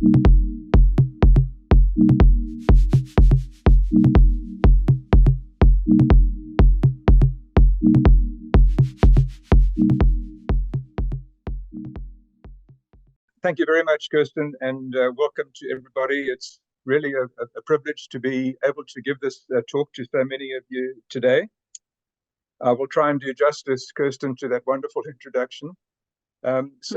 Thank you very much, Kirsten, and welcome to everybody. It's really a privilege to be able to give this talk to so many of you today. I will try and do justice, Kirsten, to that wonderful introduction.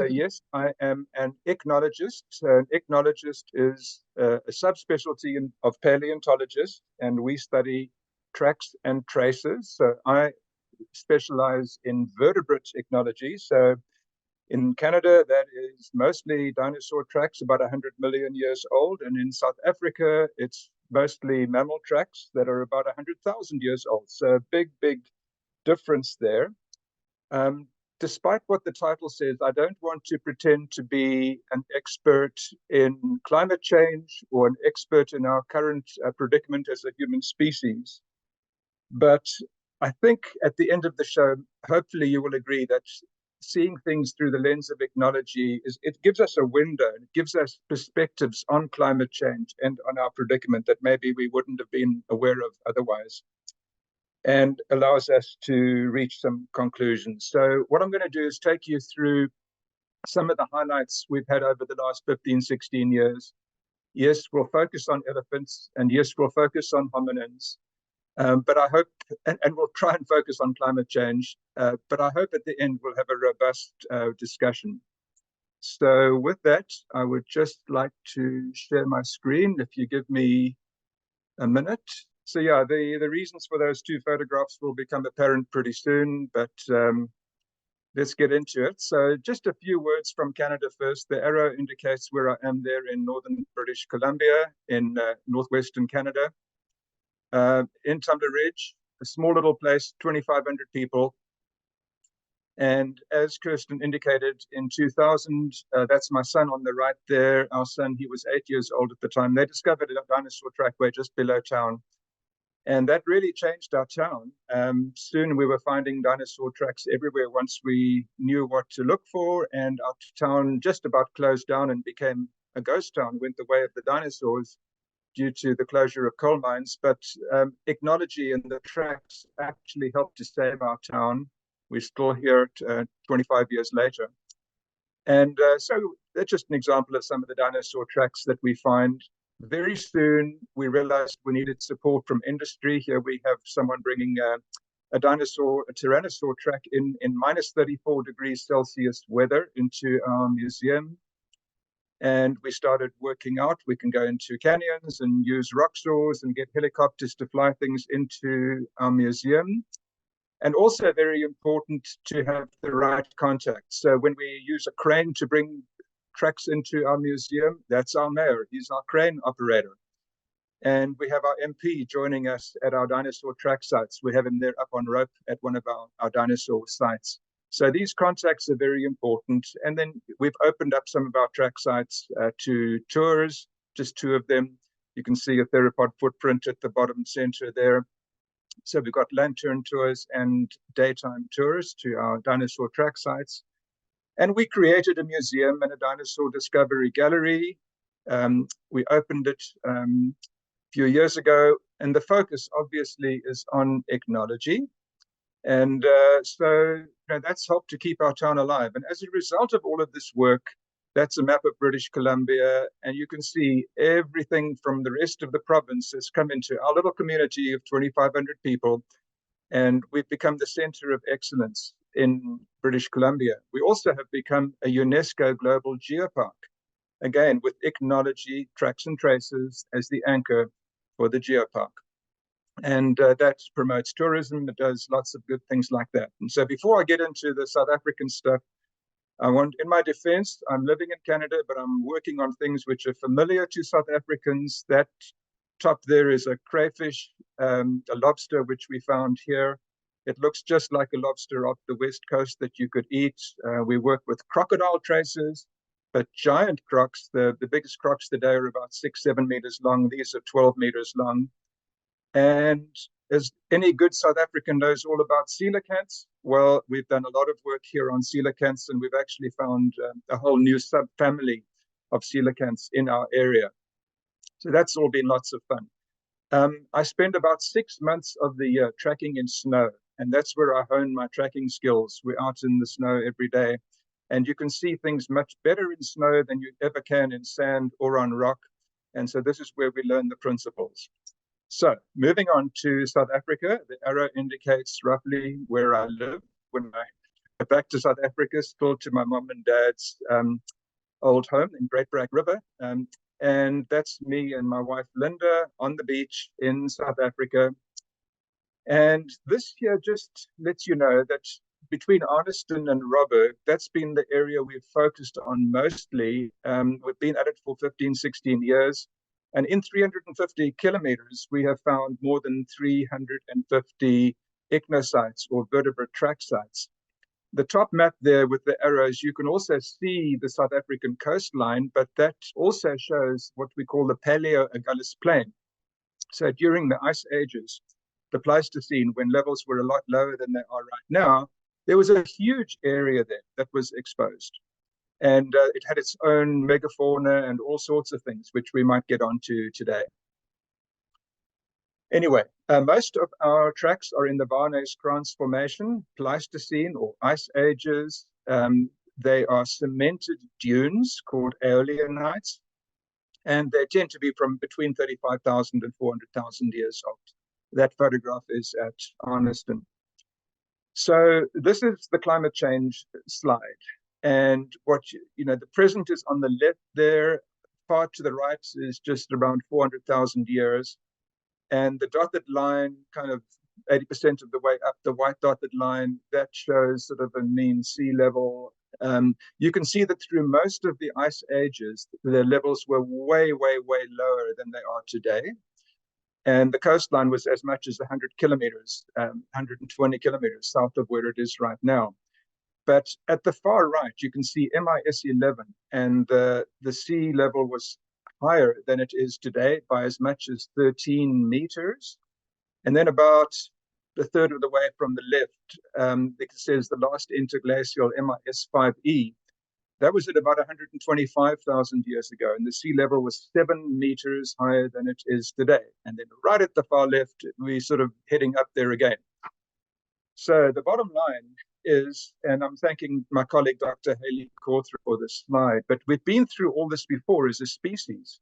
Yes, I am an ichnologist. An ichnologist is a subspecialty of paleontologists, and we study tracks and traces. So I specialize in vertebrate ichnology. So in Canada, that is mostly dinosaur tracks, about 100 million years old. And in South Africa, it's mostly mammal tracks that are about 100,000 years old. So big difference there. Despite what the title says, I don't want to pretend to be an expert in climate change or an expert in our current predicament as a human species. But I think at the end of the show, hopefully you will agree that seeing things through the lens of ichnology it gives us a window, it gives us perspectives on climate change and on our predicament that maybe we wouldn't have been aware of otherwise, and allows us to reach some conclusions. So what I'm going to do is take you through some of the highlights we've had over the last 15, 16 years. Yes, we'll focus on elephants, and yes, we'll focus on hominins. But I hope, and we'll try and focus on climate change, but I hope at the end we'll have a robust discussion. So with that, I would just like to share my screen, if you give me a minute. So yeah, the reasons for those two photographs will become apparent pretty soon, but let's get into it. So just a few words from Canada first. The arrow indicates where I am there in northern British Columbia, in northwestern Canada. In Tumbler Ridge, a small little place, 2,500 people. And as Kirsten indicated, in 2000, that's my son on the right there. Our son, he was 8 years old at the time. They discovered a dinosaur trackway just below town. And that really changed our town. Soon we were finding dinosaur tracks everywhere once we knew what to look for. And our town just about closed down and became a ghost town, went the way of the dinosaurs, due to the closure of coal mines. But ichnology and the tracks actually helped to save our town. We're still here 25 years later. And so that's just an example of some of the dinosaur tracks that we find. Very soon, we realized we needed support from industry. Here we have someone bringing a tyrannosaur track in minus 34 degrees Celsius weather into our museum. And we started working out we can go into canyons and use rock saws and get helicopters to fly things into our museum. And also very important to have the right contacts. So when we use a crane to bring tracks into our museum, that's our mayor. He's our crane operator. And we have our MP joining us at our dinosaur track sites. We have him there up on rope at one of our dinosaur sites. So these contacts are very important. And then we've opened up some of our track sites to tours, just two of them. You can see a theropod footprint at the bottom center there. So we've got lantern tours and daytime tours to our dinosaur track sites. And we created a museum and a dinosaur discovery gallery. We opened it a few years ago. And the focus obviously is on ichnology. And so that's helped to keep our town alive. And as a result of all of this work, that's a map of British Columbia. And you can see everything from the rest of the province has come into our little community of 2,500 people. And we've become the center of excellence in British Columbia. We also have become a UNESCO Global Geopark, again, with ichnology, tracks and traces as the anchor for the geopark. And that promotes tourism. It does lots of good things like that. And so before I get into the South African stuff, in my defense, I'm living in Canada, but I'm working on things which are familiar to South Africans. That top there is a crayfish, a lobster, which we found here. It looks just like a lobster off the west coast that you could eat. We work with crocodile traces, but giant crocs. The biggest crocs today are about 6-7 meters long. These are 12 meters long. And as any good South African knows all about coelacanths, well, we've done a lot of work here on coelacanths, and we've actually found a whole new subfamily of coelacanths in our area. So that's all been lots of fun. I spend about 6 months of the year tracking in snow, and that's where I hone my tracking skills. We're out in the snow every day, and you can see things much better in snow than you ever can in sand or on rock. And so this is where we learn the principles. So moving on to South Africa, the arrow indicates roughly where I live. When I go back to South Africa, still to my mom and dad's old home in Great Black River. And that's me and my wife, Linda, on the beach in South Africa. And this here just lets you know that between Arniston and Robert, that's been the area we've focused on mostly. We've been at it for 15, 16 years. And in 350 kilometers, we have found more than 350 ichnocytes or vertebrate track sites. The top map there with the arrows, you can also see the South African coastline, but that also shows what we call the Palaeoagulous plain. So during the ice ages, the Pleistocene, when levels were a lot lower than they are right now, there was a huge area there that was exposed. And it had its own megafauna and all sorts of things, which we might get onto today. Anyway, most of our tracks are in the Barnes-Krantz Formation, Pleistocene or ice ages. They are cemented dunes called aeolianites, and they tend to be from between 35,000 and 400,000 years old. That photograph is at Arniston. So this is the climate change slide. And what, the present is on the left there, far to the right is just around 400,000 years. And the dotted line, kind of 80% of the way up, the white dotted line, that shows sort of a mean sea level. You can see that through most of the ice ages, the levels were way, way, way lower than they are today. And the coastline was as much as 100 kilometers, 120 kilometers south of where it is right now. But at the far right, you can see MIS 11, and the sea level was higher than it is today by as much as 13 meters. And then about a third of the way from the left, it says the last interglacial MIS 5E. That was at about 125,000 years ago, and the sea level was 7 meters higher than it is today. And then right at the far left, we're sort of heading up there again. So the bottom line is, and I'm thanking my colleague, Dr. Haley Cawthron, for this slide, but we've been through all this before as a species.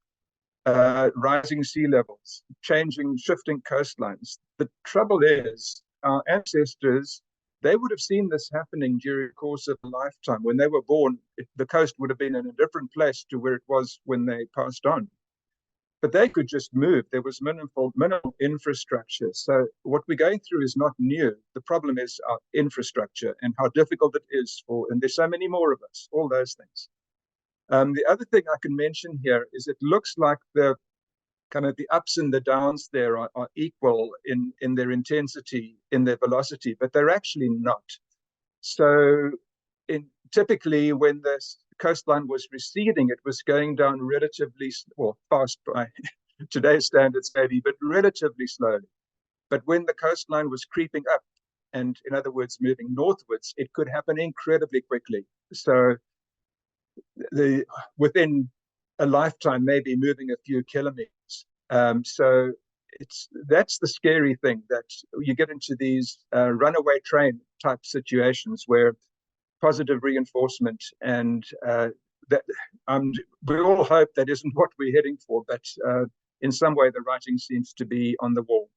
Rising sea levels, shifting coastlines. The trouble is, our ancestors, they would have seen this happening during the course of a lifetime. When they were born, the coast would have been in a different place to where it was when they passed on. But they could just move. There was minimal infrastructure. So what we're going through is not new. The problem is our infrastructure and how difficult it is and there's so many more of us, all those things. The other thing I can mention here is it looks like the kind of the ups and the downs there are equal in their intensity, in their velocity, but they're actually not. So typically when the coastline was receding, it was going down relatively, fast by today's standards maybe, but relatively slowly. But when the coastline was creeping up, and in other words, moving northwards, it could happen incredibly quickly. So within a lifetime, maybe moving a few kilometers. So that's the scary thing, that you get into these runaway train type situations where positive reinforcement and we all hope that isn't what we're heading for, but in some way the writing seems to be on the wall.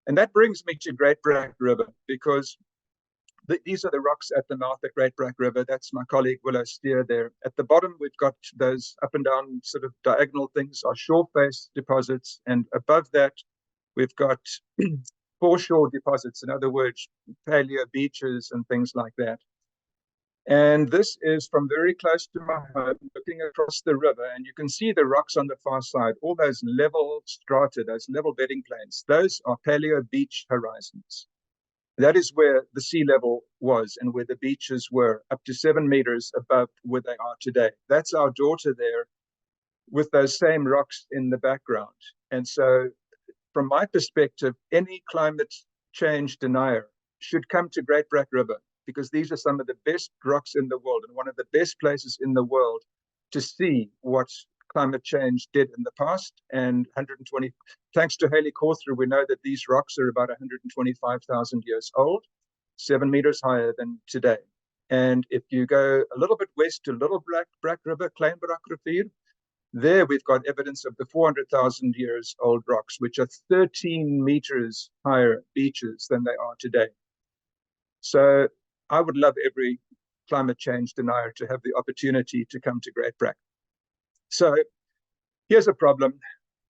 And that brings me to Great Black River, because these are the rocks at the mouth of Great Black River. That's my colleague Willow Steer there. At the bottom, we've got those up and down sort of diagonal things are shore face deposits. And above that, we've got foreshore deposits, in other words, paleo beaches and things like that. And this is from very close to my home, looking across the river, and you can see the rocks on the far side, all those level strata, those level bedding planes. Those are paleo beach horizons. That is where the sea level was and where the beaches were, up to 7 meters above where they are today. That's our daughter there with those same rocks in the background. And so from my perspective, any climate change denier should come to Great Black River, because these are some of the best rocks in the world and one of the best places in the world to see what climate change did in the past. And 120, thanks to Haley Cawthron, we know that these rocks are about 125,000 years old, 7 meters higher than today. And if you go a little bit west to Little Black River, Kleinbrock Rivier, there we've got evidence of the 400,000 years old rocks, which are 13 meters higher beaches than they are today. So I would love every climate change denier to have the opportunity to come to Great Brack. So here's a problem.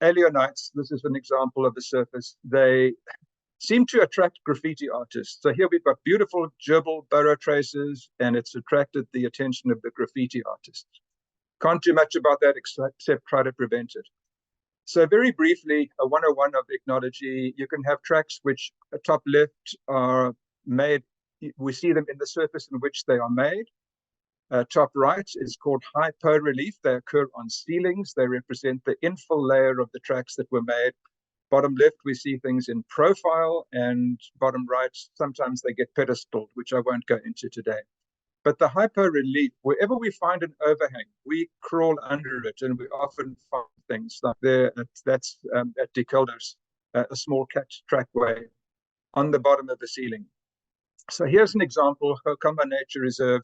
Alieonites, this is an example of the surface. They seem to attract graffiti artists. So here we've got beautiful gerbil burrow traces, and it's attracted the attention of the graffiti artists. Can't do much about that except try to prevent it. So very briefly, a 101 of ichnology, you can have tracks which top left are made, we see them in the surface in which they are made. Top right is called hyperrelief. They occur on ceilings. They represent the infill layer of the tracks that were made. Bottom left, we see things in profile, and bottom right, sometimes they get pedestaled, which I won't go into today. But the hyperrelief, wherever we find an overhang, we crawl under it, and we often find things like there. That's at De Kelders, a small cat trackway on the bottom of the ceiling. So here's an example, Hokamba Nature Reserve.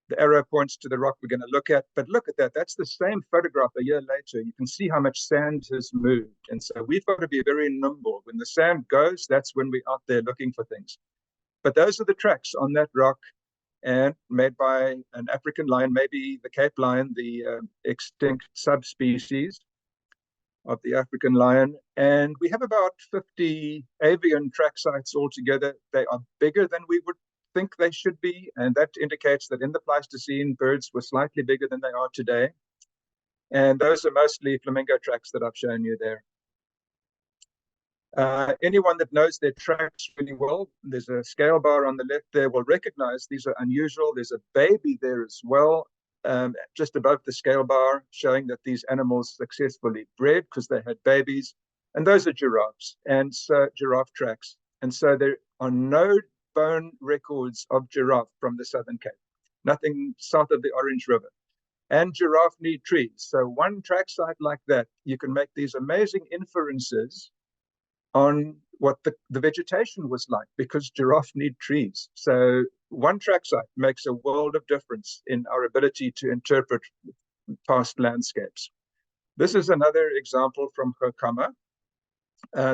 The arrow points to the rock we're going to look at, but look at that. That's the same photograph a year later. You can see how much sand has moved. And so we've got to be very nimble. When the sand goes, that's when we're out there looking for things. But those are the tracks on that rock, and made by an African lion, maybe the Cape lion, the extinct subspecies of the African lion. And we have about 50 avian track sites altogether. They are bigger than we would think they should be, and that indicates that in the Pleistocene, birds were slightly bigger than they are today. And those are mostly flamingo tracks that I've shown you there. Anyone that knows their tracks really well, there's a scale bar on the left there, will recognize these are unusual. There's a baby there as well, just above the scale bar, showing that these animals successfully bred because they had babies. And those are giraffes, and so giraffe tracks. And so there are no bone records of giraffe from the Southern Cape, nothing south of the Orange River. And giraffe need trees. So one track site like that, you can make these amazing inferences on what the vegetation was like, because giraffe need trees. So one track site makes a world of difference in our ability to interpret past landscapes. This is another example from Hokama.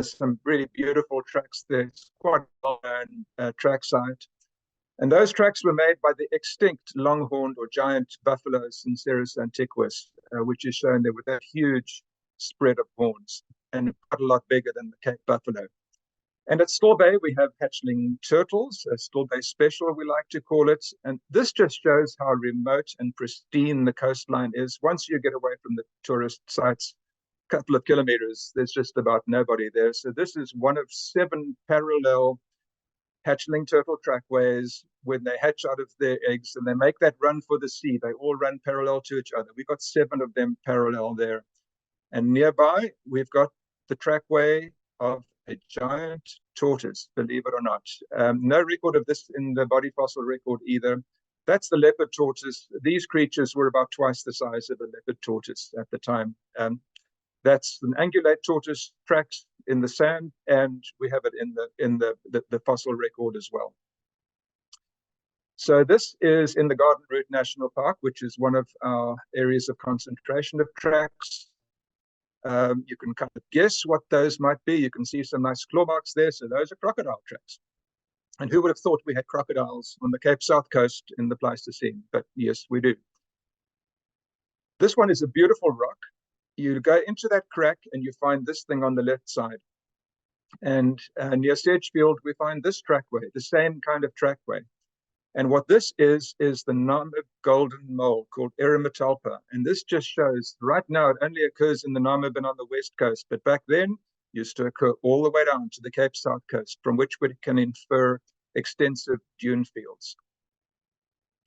Some really beautiful tracks. There's quite a well-known track site. And those tracks were made by the extinct longhorned or giant buffalo Sincerus antiquus, which is shown there with that huge spread of horns, and quite a lot bigger than the Cape buffalo. And at Stall Bay, we have hatchling turtles, a Stall Bay special, we like to call it. And this just shows how remote and pristine the coastline is. Once you get away from the tourist sites, a couple of kilometers, there's just about nobody there. So this is one of 7 parallel hatchling turtle trackways. When they hatch out of their eggs and they make that run for the sea, they all run parallel to each other. We've got 7 of them parallel there. And nearby, we've got the trackway of a giant tortoise, believe it or not. No record of this in the body fossil record either. That's the leopard tortoise. These creatures were about twice the size of a leopard tortoise at the time. That's an ungulate tortoise tracks in the sand, and we have it in the fossil record as well. So this is in the Garden Route National Park, which is one of our areas of concentration of tracks. You can kind of guess what those might be. You can see some nice claw marks there. So those are crocodile tracks. And who would have thought we had crocodiles on the Cape South Coast in the Pleistocene? But yes, we do. This one is a beautiful rock. You go into that crack and you find this thing on the left side. And near Sedgefield, we find this trackway, the same kind of trackway. And what this is the Namib golden mole called Eremetalpa. And this just shows, right now, it only occurs in the Namib and on the west coast. But back then, used to occur all the way down to the Cape South Coast, from which we can infer extensive dune fields.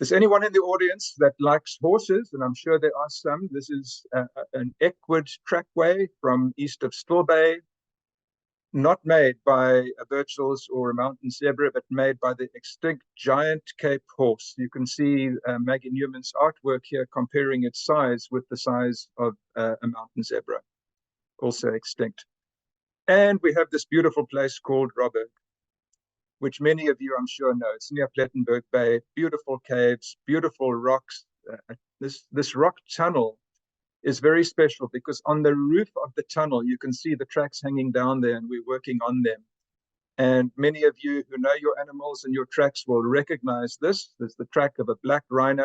Is anyone in the audience that likes horses? And I'm sure there are some. This is an equid trackway from east of Stall Bay. not made by a Birchall's or a mountain zebra, but made by the extinct giant Cape horse. You can see Maggie Newman's artwork here comparing its size with the size of a mountain zebra, also extinct. And we have this beautiful place called Robberg, which many of you, I'm sure, know. It's near Plettenberg Bay, beautiful caves, beautiful rocks. This rock tunnel is very special because on the roof of the tunnel, you can see the tracks hanging down there, and we're working on them. And many of you who know your animals and your tracks will recognize this. There's the track of a black rhino.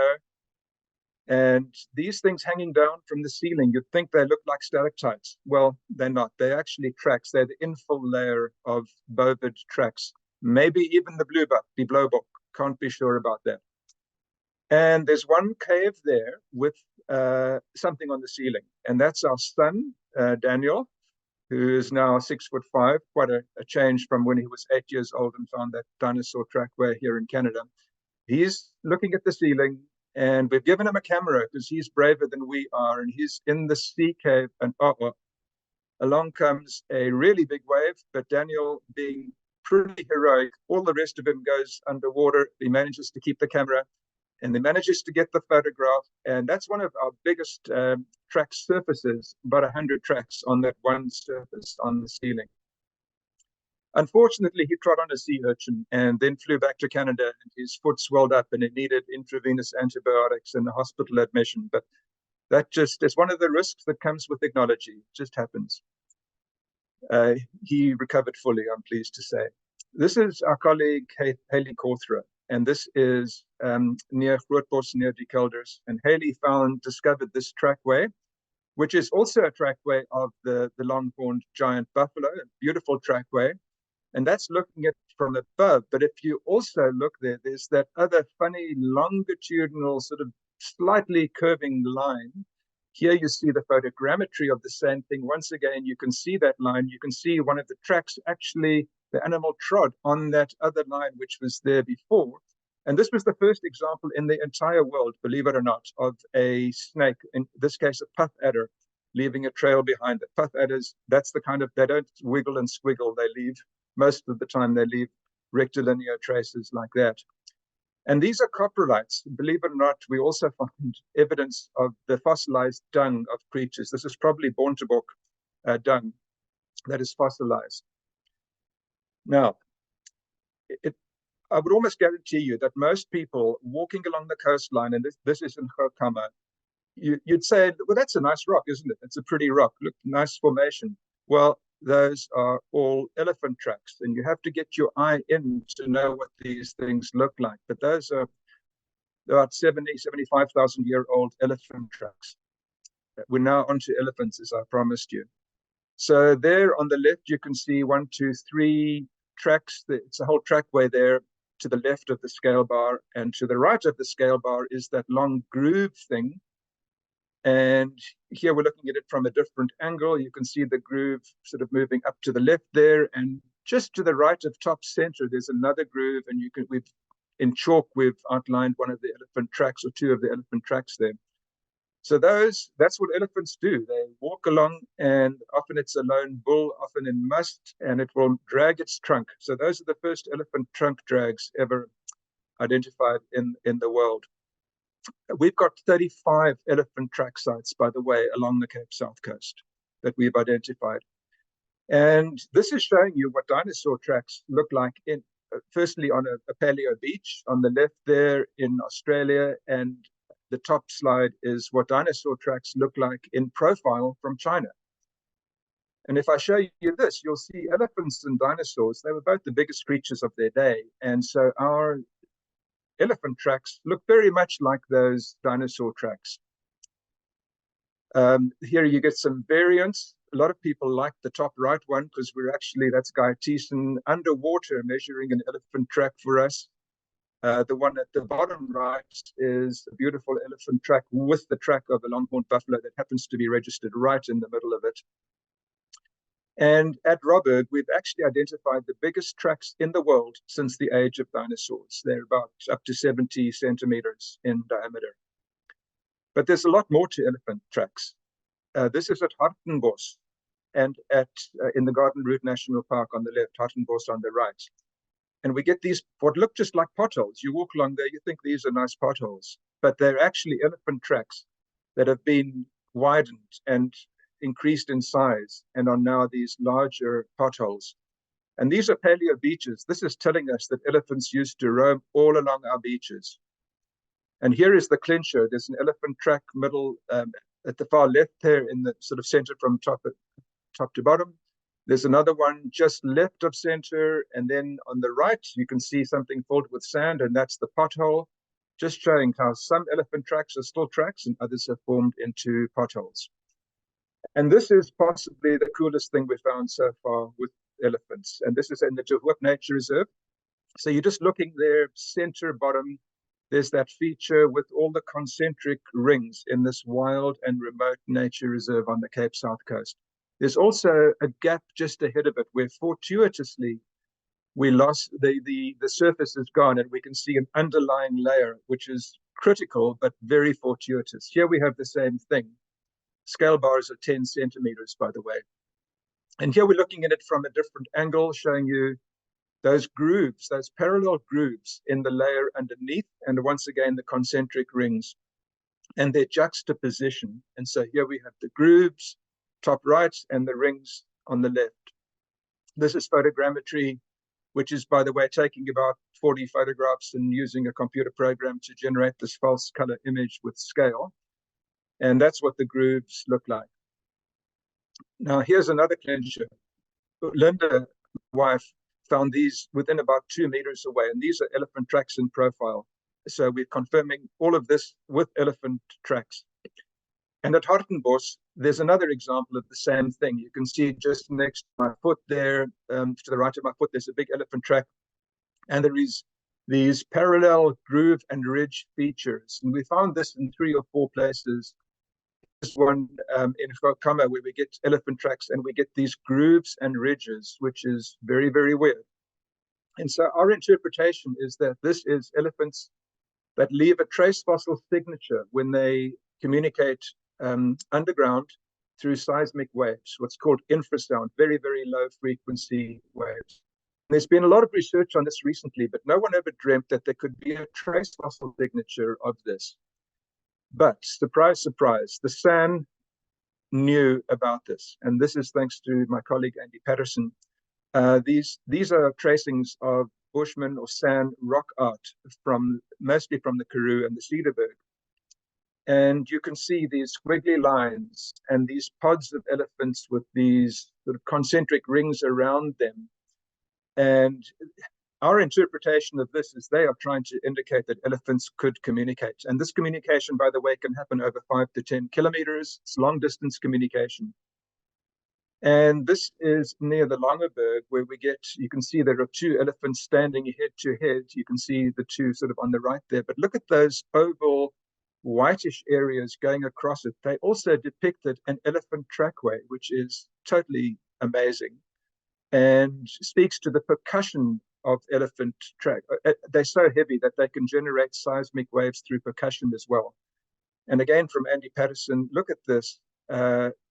And these things hanging down from the ceiling, you'd think they look like stalactites. Well, they're not. They're actually tracks. They're the infill layer of bovid tracks. Maybe even the bluebuck, the blowbuck. Can't be sure about that. And there's one cave there with something on the ceiling. And that's our son, Daniel, who is now 6'5", quite a change from when he was 8 years old and found that dinosaur trackway here in Canada. He's looking at the ceiling, and we've given him a camera because he's braver than we are, and he's in the sea cave, and along comes a really big wave, but Daniel, being pretty heroic, all the rest of him goes underwater. He manages to keep the camera, and he manages to get the photograph, and that's one of our biggest track surfaces, about 100 tracks on that one surface on the ceiling. Unfortunately, he trod on a sea urchin and then flew back to Canada, and his foot swelled up and it needed intravenous antibiotics and a hospital admission. But that just is one of the risks that comes with technology. It just happens. He recovered fully, I'm pleased to say. This is our colleague, Haley Cawthra, and this is near Grootbos, near De Kelders. And Haley discovered this trackway, which is also a trackway of the longhorned giant buffalo, a beautiful trackway. And that's looking at it from above. But if you also look there, there's that other funny longitudinal sort of slightly curving line. Here you see the photogrammetry of the same thing. Once again, you can see that line. You can see one of the tracks, actually, the animal trod on that other line, which was there before. And this was the first example in the entire world, believe it or not, of a snake, in this case, a puff adder, leaving a trail behind it. Puff adders, that's the kind of, they don't wiggle and squiggle. They leave, most of the time, they leave rectilinear traces like that. And these are coprolites. Believe it or not, we also find evidence of the fossilized dung of creatures. This is probably Bontebok dung that is fossilized. Now, I would almost guarantee you that most people walking along the coastline, and this is in Gokama, you'd say, well, that's a nice rock, isn't it? It's a pretty rock. Look, nice formation. Well, those are all elephant tracks, and you have to get your eye in to know what these things look like. But those are about 75,000-year-old elephant tracks. We're now onto elephants, as I promised you. So there on the left, you can see 1, 2, 3 tracks. It's a whole trackway there to the left of the scale bar, and to the right of the scale bar is that long groove thing. And here we're looking at it from a different angle. You can see the groove sort of moving up to the left there, and just to the right of top center, there's another groove, and in chalk, we've outlined one of the elephant tracks or 2 of the elephant tracks there. So that's what elephants do. They walk along, and often it's a lone bull, often in must, and it will drag its trunk. So those are the first elephant trunk drags ever identified in the world. We've got 35 elephant track sites, by the way, along the Cape South Coast that we've identified. And this is showing you what dinosaur tracks look like firstly on a paleo beach on the left there in Australia, and the top slide is what dinosaur tracks look like in profile from China. And if I show you this, you'll see elephants and dinosaurs. They were both the biggest creatures of their day. And so our elephant tracks look very much like those dinosaur tracks. Here you get some variants. A lot of people like the top right one because that's Guy Thiessen underwater measuring an elephant track for us. The one at the bottom right is a beautiful elephant track with the track of a longhorned buffalo that happens to be registered right in the middle of it. And at Robberg, we've actually identified the biggest tracks in the world since the age of dinosaurs. They're about up to 70 centimeters in diameter. But there's a lot more to elephant tracks. This is at Hartenbos, and at in the Garden Route National Park on the left, Hartenbos on the right. And we get these what look just like potholes. You walk along there, you think these are nice potholes, but they're actually elephant tracks that have been widened and increased in size and are now these larger potholes. And these are paleo beaches. This is telling us that elephants used to roam all along our beaches. And here is the clincher. There's an elephant track middle at the far left there in the sort of center from top to bottom. There's another one just left of center. And then on the right, you can see something filled with sand, and that's the pothole, just showing how some elephant tracks are still tracks and others have formed into potholes. And this is possibly the coolest thing we've found so far with elephants. And this is in the Jehoop Nature Reserve. So you're just looking there, center bottom, there's that feature with all the concentric rings in this wild and remote nature reserve on the Cape South Coast. There's also a gap just ahead of it where fortuitously we lost the surface is gone, and we can see an underlying layer, which is critical but very fortuitous. Here we have the same thing. Scale bars are 10 centimeters, by the way. And here we're looking at it from a different angle, showing you those grooves, those parallel grooves in the layer underneath, and once again, the concentric rings and their juxtaposition. And so here we have the grooves, top right, and the rings on the left. This is photogrammetry, which is, by the way, taking about 40 photographs and using a computer program to generate this false color image with scale. And that's what the grooves look like. Now, here's another clincher. Linda, my wife, found these within about 2 meters away, and these are elephant tracks in profile. So we're confirming all of this with elephant tracks. And at Hartenbos, there's another example of the same thing. You can see just next to my foot there, to the right of my foot, there's a big elephant track. And there is these parallel groove and ridge features. And we found this in 3 or 4 places. This one in Fokama, where we get elephant tracks and we get these grooves and ridges, which is very, very weird. And so our interpretation is that this is elephants that leave a trace fossil signature when they communicate underground through seismic waves, what's called infrasound, very, very low frequency waves. There's been a lot of research on this recently, but no one ever dreamt that there could be a trace fossil signature of this. But surprise, surprise, the SAN knew about this. And this is thanks to my colleague, Andy Patterson. These are tracings of Bushman or SAN rock art mostly from the Karoo and the Cedarburg. And you can see these squiggly lines and these pods of elephants with these sort of concentric rings around them. And our interpretation of this is they are trying to indicate that elephants could communicate. And this communication, by the way, can happen over 5 to 10 kilometers. It's long distance communication. And this is near the Langeberg, where you can see there are 2 elephants standing head to head. You can see the 2 sort of on the right there. But look at those oval whitish areas going across it. They also depicted an elephant trackway, which is totally amazing and speaks to the percussion of elephant track. They're so heavy that they can generate seismic waves through percussion as well. And again, from Andy Patterson, look at this,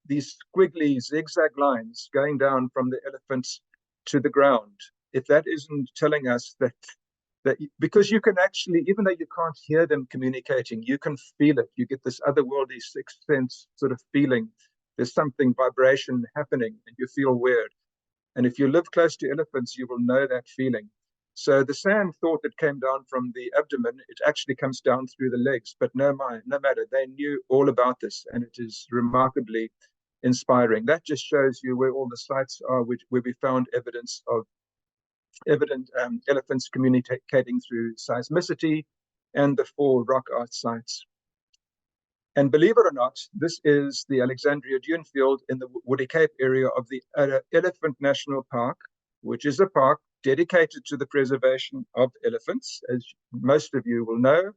these squiggly zigzag lines going down from the elephants to the ground. If that isn't telling us that because you can actually, even though you can't hear them communicating, you can feel it. You get this otherworldly sixth sense sort of feeling. There's something vibration happening and you feel weird. And if you live close to elephants, you will know that feeling. So the SAN thought it came down from the abdomen. It actually comes down through the legs, but no matter. They knew all about this, and it is remarkably inspiring. That just shows you where all the sites are, where we found evidence of elephants communicating through seismicity, and the 4 rock art sites. And believe it or not, this is the Alexandria Dune Field in the Woody Cape area of the Elephant National Park, which is a park dedicated to the preservation of elephants, as most of you will know.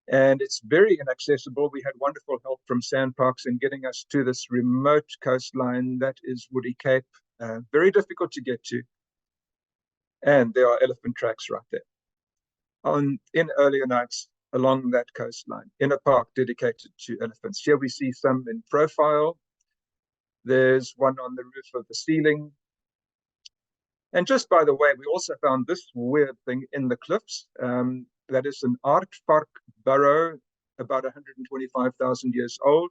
And it's very inaccessible. We had wonderful help from Sandparks in getting us to this remote coastline that is Woody Cape, very difficult to get to. And there are elephant tracks right there in earlier nights along that coastline in a park dedicated to elephants. Here we see some in profile. There's one on the roof of the ceiling. And just by the way, we also found this weird thing in the cliffs. That is an aardvark burrow, about 125,000 years old.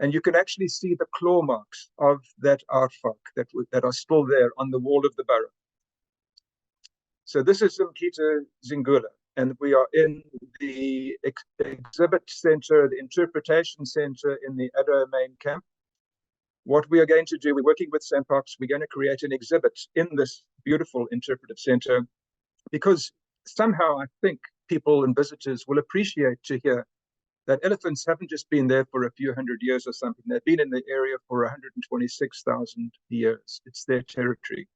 And you can actually see the claw marks of that aardvark that are still there on the wall of the burrow. So this is Mkita Zingula, and we are in the exhibit center, the interpretation center in the Addo main camp. What we are going to do, we're working with Sandbox, we're going to create an exhibit in this beautiful interpretive center, because somehow I think people and visitors will appreciate to hear that elephants haven't just been there for a few hundred years or something. They've been in the area for 126,000 years. It's their territory.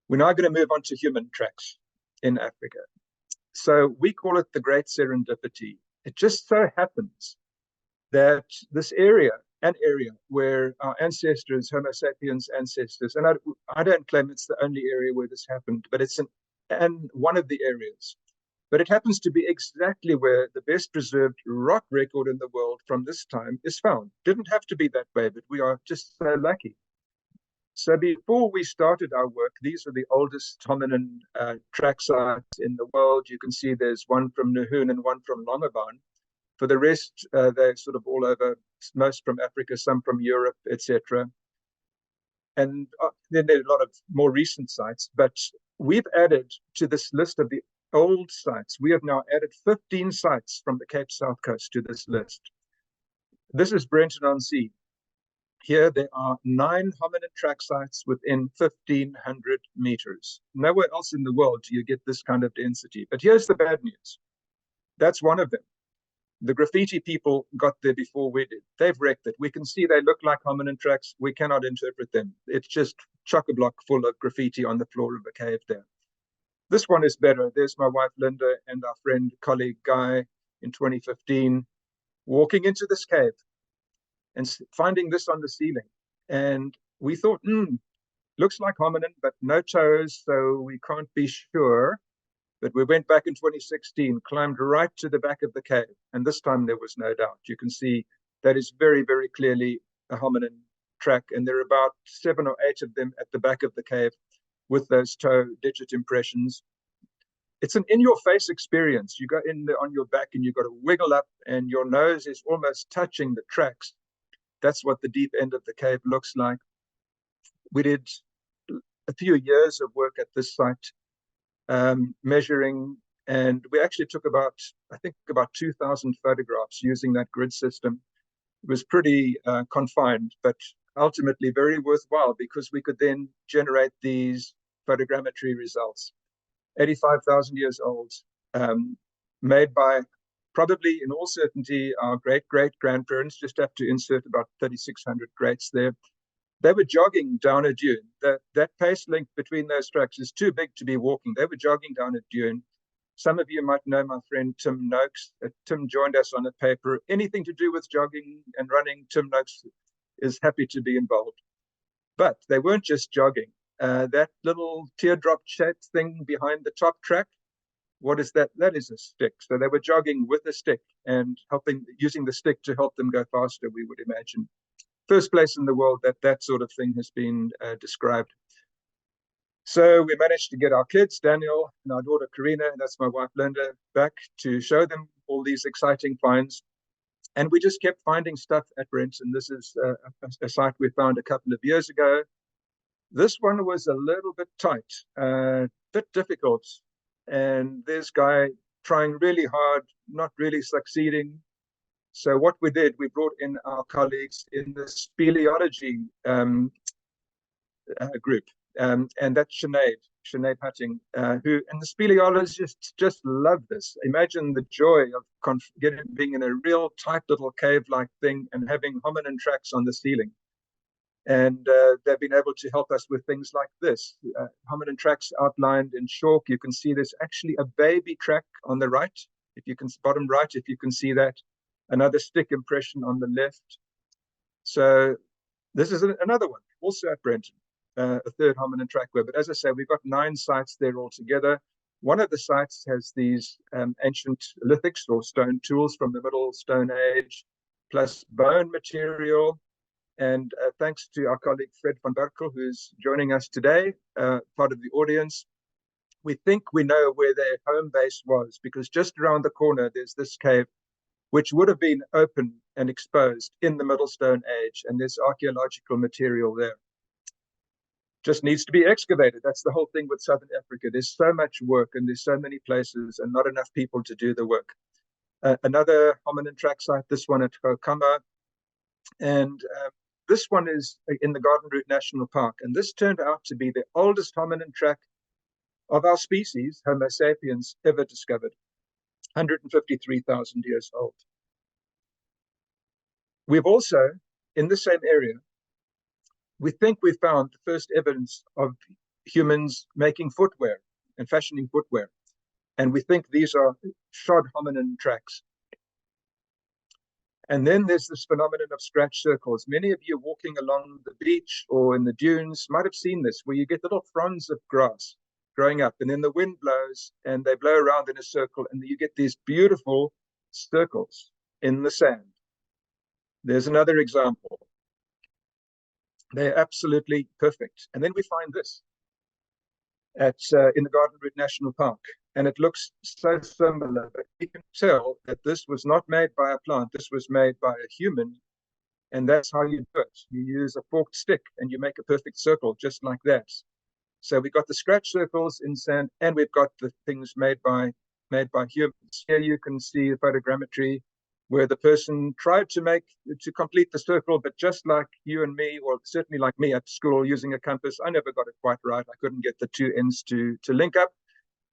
We're now going to move on to human tracks in Africa. So we call it the Great Serendipity. It just so happens that this area, an area where our ancestors, Homo sapiens ancestors, and I don't claim it's the only area where this happened, but it's one of the areas. But it happens to be exactly where the best preserved rock record in the world from this time is found. Didn't have to be that way, but we are just so lucky. So before we started our work, these are the oldest hominin track sites in the world. You can see there's one from Nahoon and one from Longabon. For the rest, they're sort of all over, most from Africa, some from Europe, etc. And then there are a lot of more recent sites, but we've added to this list of the old sites. We have now added 15 sites from the Cape South Coast to this list. This is Brenton-on-Sea. Here there are 9 hominin track sites within 1,500 meters. Nowhere else in the world do you get this kind of density. But here's the bad news. That's one of them. The graffiti people got there before we did. They've wrecked it. We can see they look like hominin tracks. We cannot interpret them. It's just chock-a-block full of graffiti on the floor of the cave there. This one is better. There's my wife, Linda, and our friend, colleague, Guy, in 2015, walking into this cave and finding this on the ceiling. And we thought, looks like hominin, but no toes, so we can't be sure. But we went back in 2016, climbed right to the back of the cave, and this time there was no doubt. You can see that is very, very clearly a hominin track, and there are about 7 or 8 of them at the back of the cave with those toe digit impressions. It's an in-your-face experience. You go in there on your back and you've got to wiggle up, and your nose is almost touching the tracks. That's what the deep end of the cave looks like. We did a few years of work at this site, measuring, and we actually took about 2,000 photographs using that grid system. It was pretty confined, but ultimately very worthwhile, because we could then generate these photogrammetry results. 85,000 years old, made by probably, in all certainty, our great-great-grandparents. Just have to insert about 3,600 greats there. They were jogging down a dune. That pace length between those tracks is too big to be walking. They were jogging down a dune. Some of you might know my friend Tim Noakes. Tim joined us on a paper. Anything to do with jogging and running, Tim Noakes is happy to be involved. But they weren't just jogging. That little teardrop-shaped thing behind the top track, what is that? That is a stick. So they were jogging with a stick and using the stick to help them go faster, we would imagine. First place in the world that sort of thing has been described. So we managed to get our kids, Daniel and our daughter Karina, and that's my wife Linda, back to show them all these exciting finds. And we just kept finding stuff at Brenton. This is a site we found a couple of years ago. This one was a little bit tight, bit difficult. And this guy trying really hard, not really succeeding. So what we did, we brought in our colleagues in the speleology group, and that's Sinead Hutting, who, and the speleologists just love this. Imagine the joy of being in a real tight little cave-like thing and having hominin tracks on the ceiling. And they've been able to help us with things like this. Hominin tracks outlined in chalk. You can see there's actually a baby track on the right, bottom right, if you can see that. Another stick impression on the left. So this is another one, also at Brenton, a third hominin track web. But as I say, we've got 9 sites there altogether. One of the sites has these ancient lithics or stone tools from the Middle Stone Age, plus bone material. And thanks to our colleague Fred van Berkel, who's joining us today, part of the audience. We think we know where their home base was, because just around the corner there's this cave, which would have been open and exposed in the Middle Stone Age, and there's archaeological material there. Just needs to be excavated. That's the whole thing with Southern Africa. There's so much work and there's so many places and not enough people to do the work. Another hominin track site, this one at Kokama, and this one is in the Garden Route National Park, and this turned out to be the oldest hominin track of our species, Homo sapiens, ever discovered, 153,000 years old. We've also, in the same area, we think we found the first evidence of humans making footwear and fashioning footwear. And we think these are shod hominin tracks. And then there's this phenomenon of scratch circles. Many of you walking along the beach or in the dunes might have seen this, where you get little fronds of grass growing up, and then the wind blows and they blow around in a circle, and you get these beautiful circles in the sand. There's another example. They're absolutely perfect. And then we find this in the Garden Route National Park, and it looks so similar, but you can tell that this was not made by a plant. This was made by a human, and that's how you do it. You use a forked stick and you make a perfect circle just like that. So we got the scratch circles in sand, and we've got the things made by humans. Here you can see the photogrammetry where the person tried to complete the circle, but just like you and me, or certainly like me at school using a compass, I never got it quite right. I couldn't get the two ends to link up.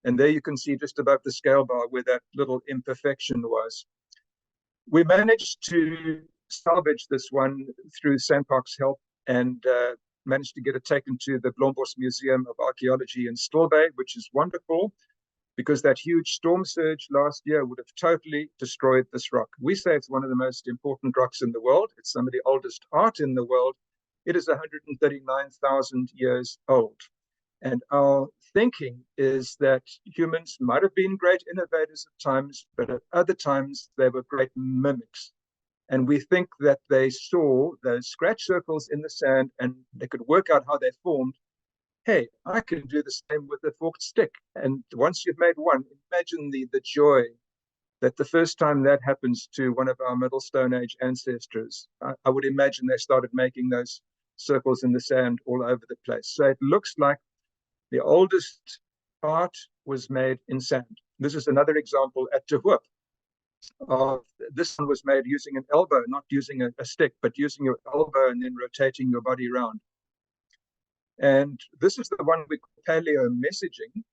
And there you can see just above the scale bar where that little imperfection was. We managed to salvage this one through Sandpark's help, and managed to get it taken to the Blombos Museum of Archaeology in Stilbaai, which is wonderful, because that huge storm surge last year would have totally destroyed this rock. We say it's one of the most important rocks in the world. It's some of the oldest art in the world. It is 139,000 years old. And our thinking is that humans might have been great innovators at times, but at other times they were great mimics. And we think that they saw those scratch circles in the sand and they could work out how they formed. Hey, I can do the same with a forked stick. And once you've made one, imagine the joy that the first time that happens to one of our Middle Stone Age ancestors. I would imagine they started making those circles in the sand all over the place. So it looks like the oldest art was made in sand. This is another example at Te Hoop. This one was made using an elbow, not using a stick, but using your elbow and then rotating your body around. And this is the one we call paleo messaging.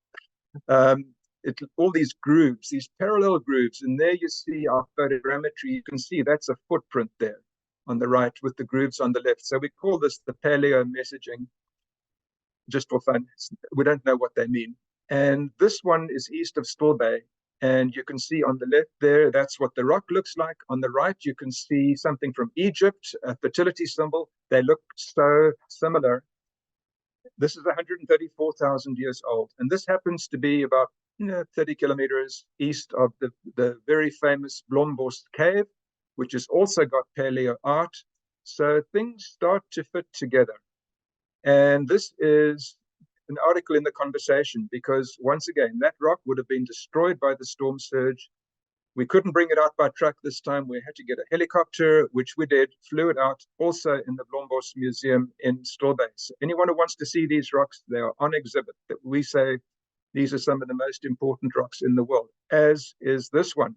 All these grooves, these parallel grooves, and there you see our photogrammetry. You can see that's a footprint there on the right with the grooves on the left. So we call this the paleo messaging, just for fun. We don't know what they mean. And this one is east of Stilbaai, and you can see on the left there, that's what the rock looks like. On the right, you can see something from Egypt, a fertility symbol. They look so similar. This is 134,000 years old, and this happens to be about 30 kilometers east of the very famous Blombos cave, which has also got paleo art. So things start to fit together. And this is an article in The Conversation, because once again, that rock would have been destroyed by the storm surge. We couldn't bring it out by truck this time. We had to get a helicopter, which we did, flew it out, also in the Blombos Museum in Stilbaai. So anyone who wants to see these rocks, they are on exhibit. We say these are some of the most important rocks in the world, as is this one.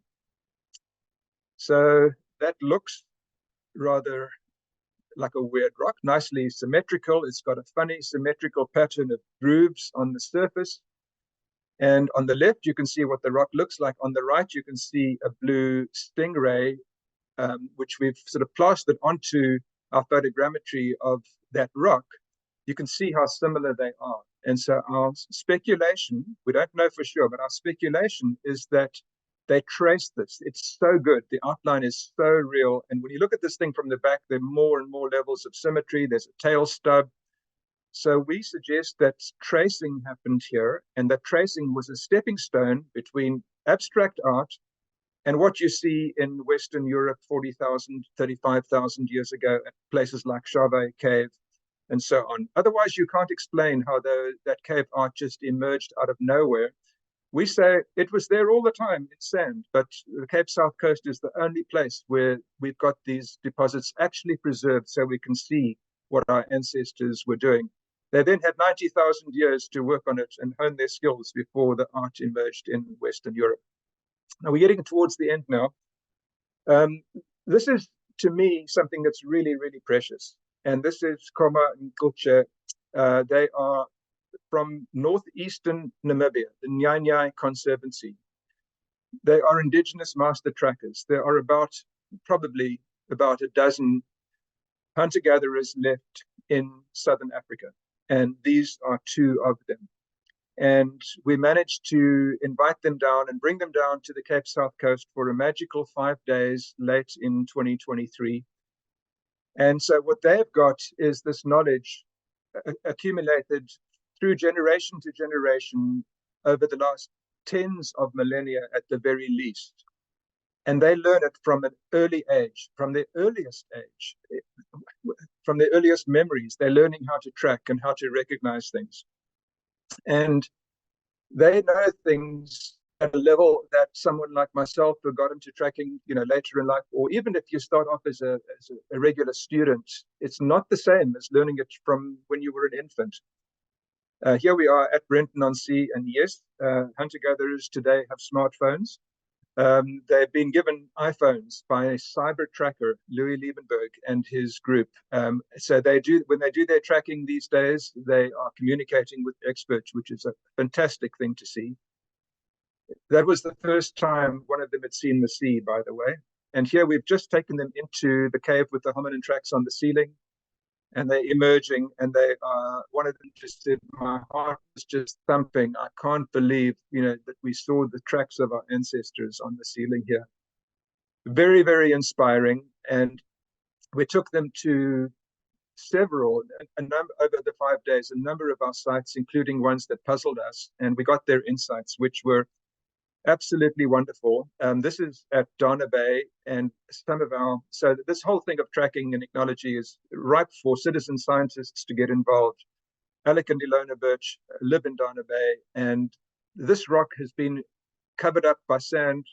So that looks rather like a weird rock, nicely symmetrical. It's got a funny symmetrical pattern of grooves on the surface. And on the left, you can see what the rock looks like. On the right, you can see a blue stingray, which we've sort of plastered onto our photogrammetry of that rock. You can see how similar they are. And so our speculation, we don't know for sure, but our speculation is that they traced this. It's so good. The outline is so real. And when you look at this thing from the back, there are more and more levels of symmetry. There's a tail stub. So we suggest that tracing happened here, and that tracing was a stepping stone between abstract art And what you see in Western Europe 40,000, 35,000 years ago at places like Chauvet Cave and so on. Otherwise, you can't explain how that cave art just emerged out of nowhere. We say it was there all the time in sand, but the Cape South Coast is the only place where we've got these deposits actually preserved so we can see what our ancestors were doing. They then had 90,000 years to work on it and hone their skills before the art emerged in Western Europe. Now we're getting towards the end now. This is, to me, something that's really, really precious. And this is Koma and Kulche. They are from northeastern Namibia, the Nyanyai Conservancy. They are indigenous master trackers. There are probably about a dozen hunter-gatherers left in southern Africa, and these are two of them. And we managed to invite them down and bring them down to the Cape South Coast for a magical 5 days late in 2023. And so what they've got is this knowledge accumulated through generation to generation over the last tens of millennia at the very least. And they learn it from an early age, from their earliest age, from their earliest memories. They're learning how to track and how to recognize things. And they know things at a level that someone like myself who got into tracking, later in life, or even if you start off as a regular student, it's not the same as learning it from when you were an infant. Here we are at Brenton-on-Sea, and yes, hunter-gatherers today have smartphones. They've been given iPhones by a cyber tracker, Louis Liebenberg, and his group. So when they do their tracking these days, they are communicating with experts, which is a fantastic thing to see. That was the first time one of them had seen the sea, by the way. And here we've just taken them into the cave with the hominin tracks on the ceiling, and they're emerging, and they are, one of them just said, my heart is just thumping. I can't believe, that we saw the tracks of our ancestors on the ceiling here. Very, very inspiring. And we took them to a number over the 5 days, a number of our sites, including ones that puzzled us, and we got their insights, which were absolutely wonderful. This is at Dana Bay, and so this whole thing of tracking and technology is ripe for citizen scientists to get involved. Alec and Ilona Birch live in Dana Bay, and this rock has been covered up by sand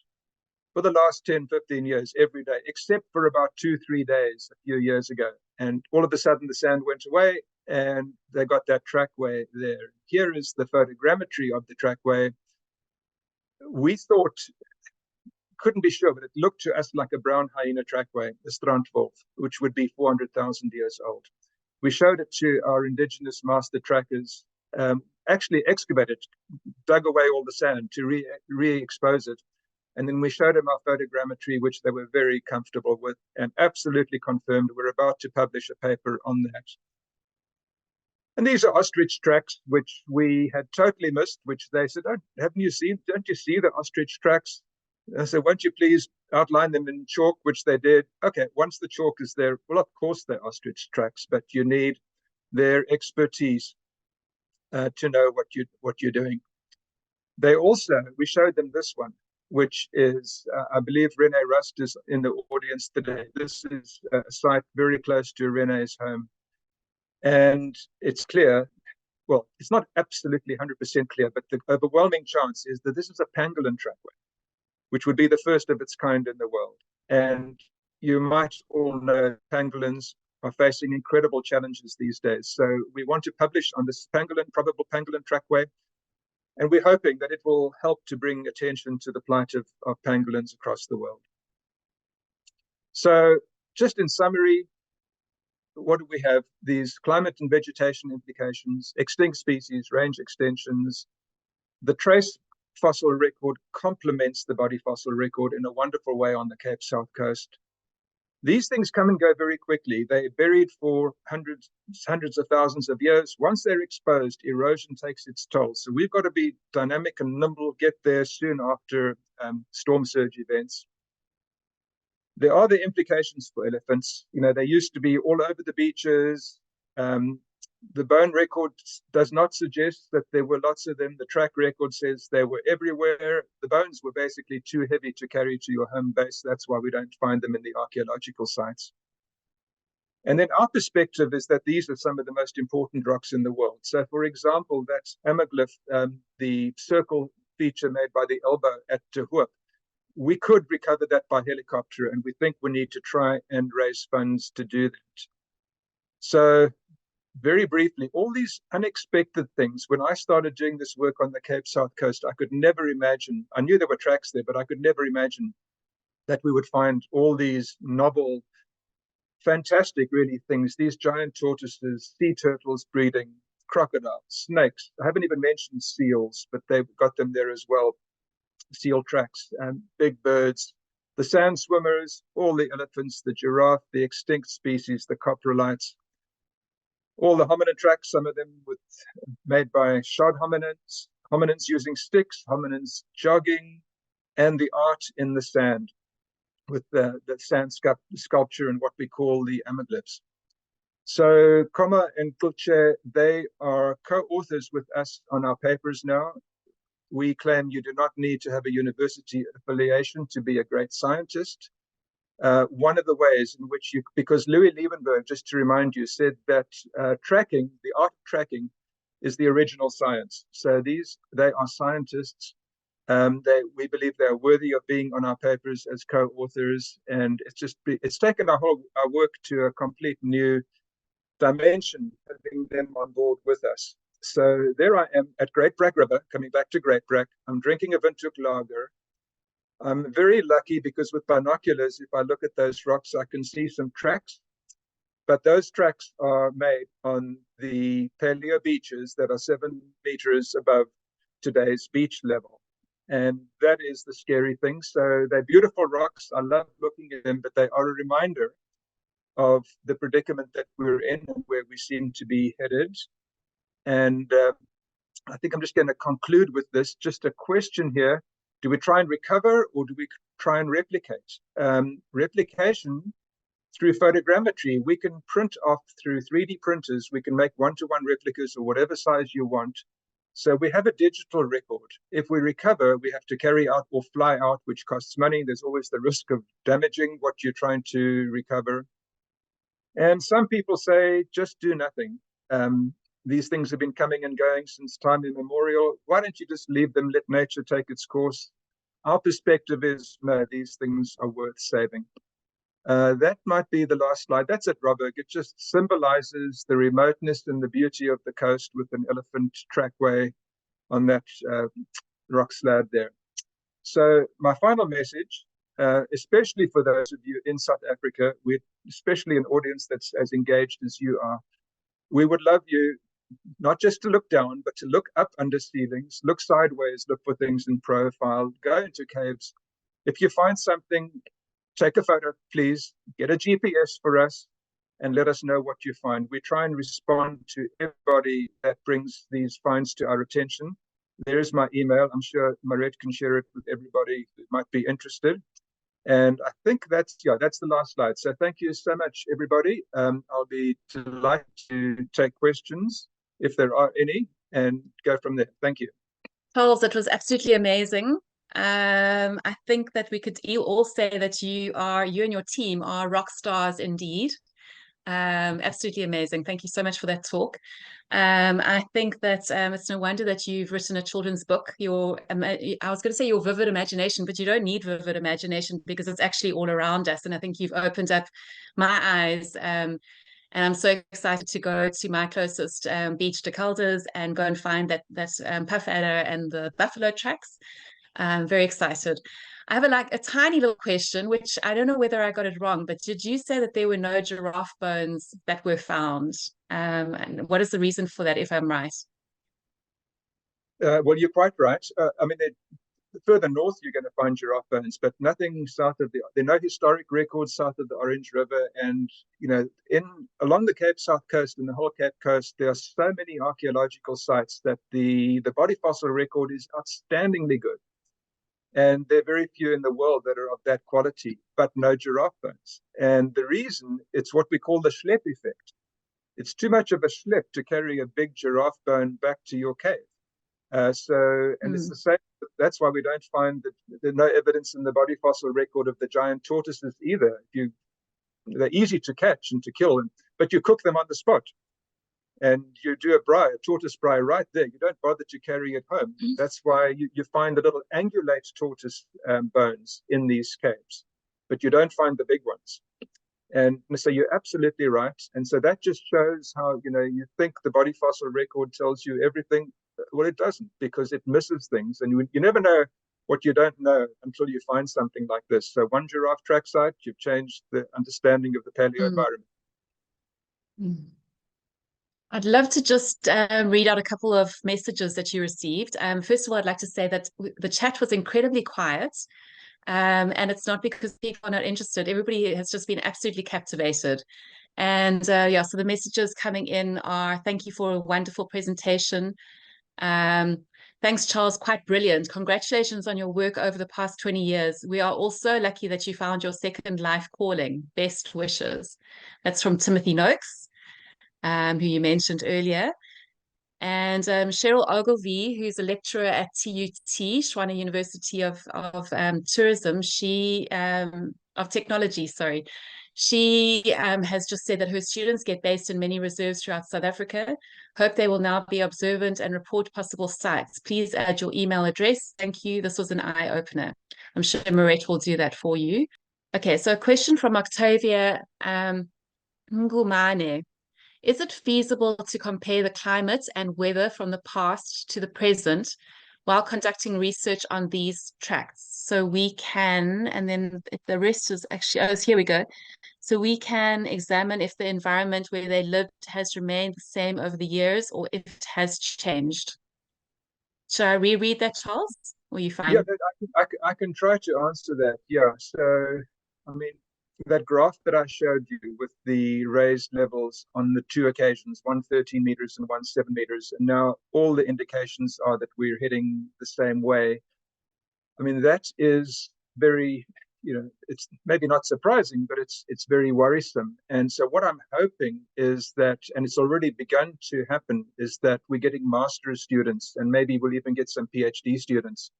for the last 10, 15 years, every day, except for about 2-3 days a few years ago. And all of a sudden the sand went away, and they got that trackway there. Here is the photogrammetry of the trackway. We thought, couldn't be sure, but it looked to us like a brown hyena trackway, the Strandwolf, which would be 400,000 years old. We showed it to our indigenous master trackers, actually excavated, dug away all the sand to re-expose it. And then we showed them our photogrammetry, which they were very comfortable with and absolutely confirmed. We're about to publish a paper on that. And these are ostrich tracks, which we had totally missed, which they said, don't you see the ostrich tracks? I said, won't you please outline them in chalk, which they did. Okay, once the chalk is there, well, of course they're ostrich tracks, but you need their expertise to know what you're doing. We showed them this one, which is, I believe Rene Rust is in the audience today. This is a site very close to Rene's home. And it's clear, well, it's not absolutely 100% clear, but the overwhelming chance is that this is a pangolin trackway, which would be the first of its kind in the world. And you might all know pangolins are facing incredible challenges these days. So we want to publish on this probable pangolin trackway. And we're hoping that it will help to bring attention to the plight of pangolins across the world. So just in summary, what do we have? These climate and vegetation implications, extinct species, range extensions. The trace fossil record complements the body fossil record in a wonderful way on the Cape South Coast. These things come and go very quickly. They're buried for hundreds of thousands of years. Once they're exposed, erosion takes its toll. So we've got to be dynamic and nimble, get there soon after storm surge events. There are the implications for elephants. They used to be all over the beaches. The bone record does not suggest that there were lots of them. The track record says they were everywhere. The bones were basically too heavy to carry to your home base. That's why we don't find them in the archaeological sites. And then our perspective is that these are some of the most important rocks in the world. So, for example, that amyglyph, the circle feature made by the elbow at Te Hoop, we could recover that by helicopter, and we think we need to try and raise funds to do that. So, very briefly, all these unexpected things. When I started doing this work on the Cape South Coast, I could never imagine, I knew there were tracks there, but I could never imagine that we would find all these novel, fantastic, really, things, these giant tortoises, sea turtles breeding, crocodiles, snakes. I haven't even mentioned seals, but they've got them there as well. Seal tracks, big birds, the sand swimmers, all the elephants, the giraffe, the extinct species, the coprolites, all the hominin tracks, some of them made by shod hominins using sticks, hominins jogging, and the art in the sand with the sand sculpture and what we call the amyglyphs. So Koma and Kulche, they are co-authors with us on our papers now. We claim you do not need to have a university affiliation to be a great scientist. One of the ways in which because Louis Liebenberg, just to remind you, said that tracking, the art of tracking, is the original science. So they are scientists. We believe they are worthy of being on our papers as co-authors, and it's taken our work to a complete new dimension, having them on board with us. So there I am at Great Brack River, coming back to Great Brack. I'm drinking a Windhoek lager. I'm very lucky because with binoculars, if I look at those rocks, I can see some tracks. But those tracks are made on the paleo beaches that are 7 meters above today's beach level. And that is the scary thing. So they're beautiful rocks. I love looking at them, but they are a reminder of the predicament that we're in and where we seem to be headed. And I think I'm just going to conclude with this. Just a question here. Do we try and recover or do we try and replicate? Replication through photogrammetry, we can print off through 3D printers. We can make one-to-one replicas or whatever size you want. So we have a digital record. If we recover, we have to carry out or fly out, which costs money. There's always the risk of damaging what you're trying to recover. And some people say, just do nothing. These things have been coming and going since time immemorial. Why don't you just leave them, let nature take its course? Our perspective is, no, these things are worth saving. That might be the last slide. That's it, Robert. It just symbolizes the remoteness and the beauty of the coast with an elephant trackway on that rock slab there. So my final message, especially for those of you in South Africa, especially an audience that's as engaged as you are, we would love you not just to look down, but to look up under ceilings, look sideways, look for things in profile, go into caves. If you find something, take a photo, please. Get a GPS for us and let us know what you find. We try and respond to everybody that brings these finds to our attention. There's my email. I'm sure Maret can share it with everybody who might be interested. And I think that's the last slide. So thank you so much, everybody. I'll be delighted to take questions if there are any and go from there. Thank you. Charles, that was absolutely amazing. I think that we could all say that you and your team are rock stars indeed. Absolutely amazing. Thank you so much for that talk. I think that it's no wonder that you've written a children's book. I was going to say your vivid imagination, but you don't need vivid imagination because it's actually all around us. And I think you've opened up my eyes. And I'm so excited to go to my closest beach, De Calders, and go and find that puff adder and the buffalo tracks. I'm very excited. I have a tiny little question, which I don't know whether I got it wrong, but did you say that there were no giraffe bones that were found? And what is the reason for that, if I'm right? Well, you're quite right. I mean, further north, you're going to find giraffe bones, but nothing south of there are no historic records south of the Orange River. And, along the Cape South Coast and the whole Cape Coast, there are so many archaeological sites that the body fossil record is outstandingly good. And there are very few in the world that are of that quality, but no giraffe bones. And the reason, it's what we call the Schlepp effect. it's too much of a schlep to carry a big giraffe bone back to your cave. And it's the same. That's why we don't find that there's no evidence in the body fossil record of the giant tortoises either. They're easy to catch and to kill, but you cook them on the spot. And you do a tortoise braai right there. You don't bother to carry it home. That's why you find the little angulate tortoise bones in these caves, but you don't find the big ones. And so you're absolutely right. And so that just shows how, you think the body fossil record tells you everything. Well, it doesn't, because it misses things. And you never know what you don't know until you find something like this. So one giraffe track site, you've changed the understanding of the paleo environment. I'd love to just read out a couple of messages that you received. First of all, I'd like to say that the chat was incredibly quiet. And it's not because people are not interested. Everybody has just been absolutely captivated. And yeah, so the messages coming in are, thank you for a wonderful presentation. Thanks, Charles, quite brilliant. Congratulations on your work over the past 20 years. We are also lucky that you found your second life calling. Best wishes. That's from Timothy Noakes, who you mentioned earlier. And Cheryl Ogilvie, who's a lecturer at TUT, Schreiner University of Tourism, of technology, sorry. She has just said that her students get based in many reserves throughout South Africa. Hope they will now be observant and report possible sites. Please add your email address. Thank you. This was an eye-opener. I'm sure Maret will do that for you. Okay, so a question from Octavia Ngumane. Is it feasible to compare the climate and weather from the past to the present while conducting research on these tracts? So we can, and then the rest is actually, here we go. So we can examine if the environment where they lived has remained the same over the years or if it has changed. Shall I reread that, Charles? Or are you fine? Yeah, I can try to answer that. Yeah, so, I mean, that graph that I showed you with the raised levels on the two occasions, 113 meters and 17 meters, and now all the indications are that we're heading the same way. I mean, that is very, it's maybe not surprising, but it's very worrisome. And so what I'm hoping is that, and it's already begun to happen, is that we're getting master's students, and maybe we'll even get some PhD students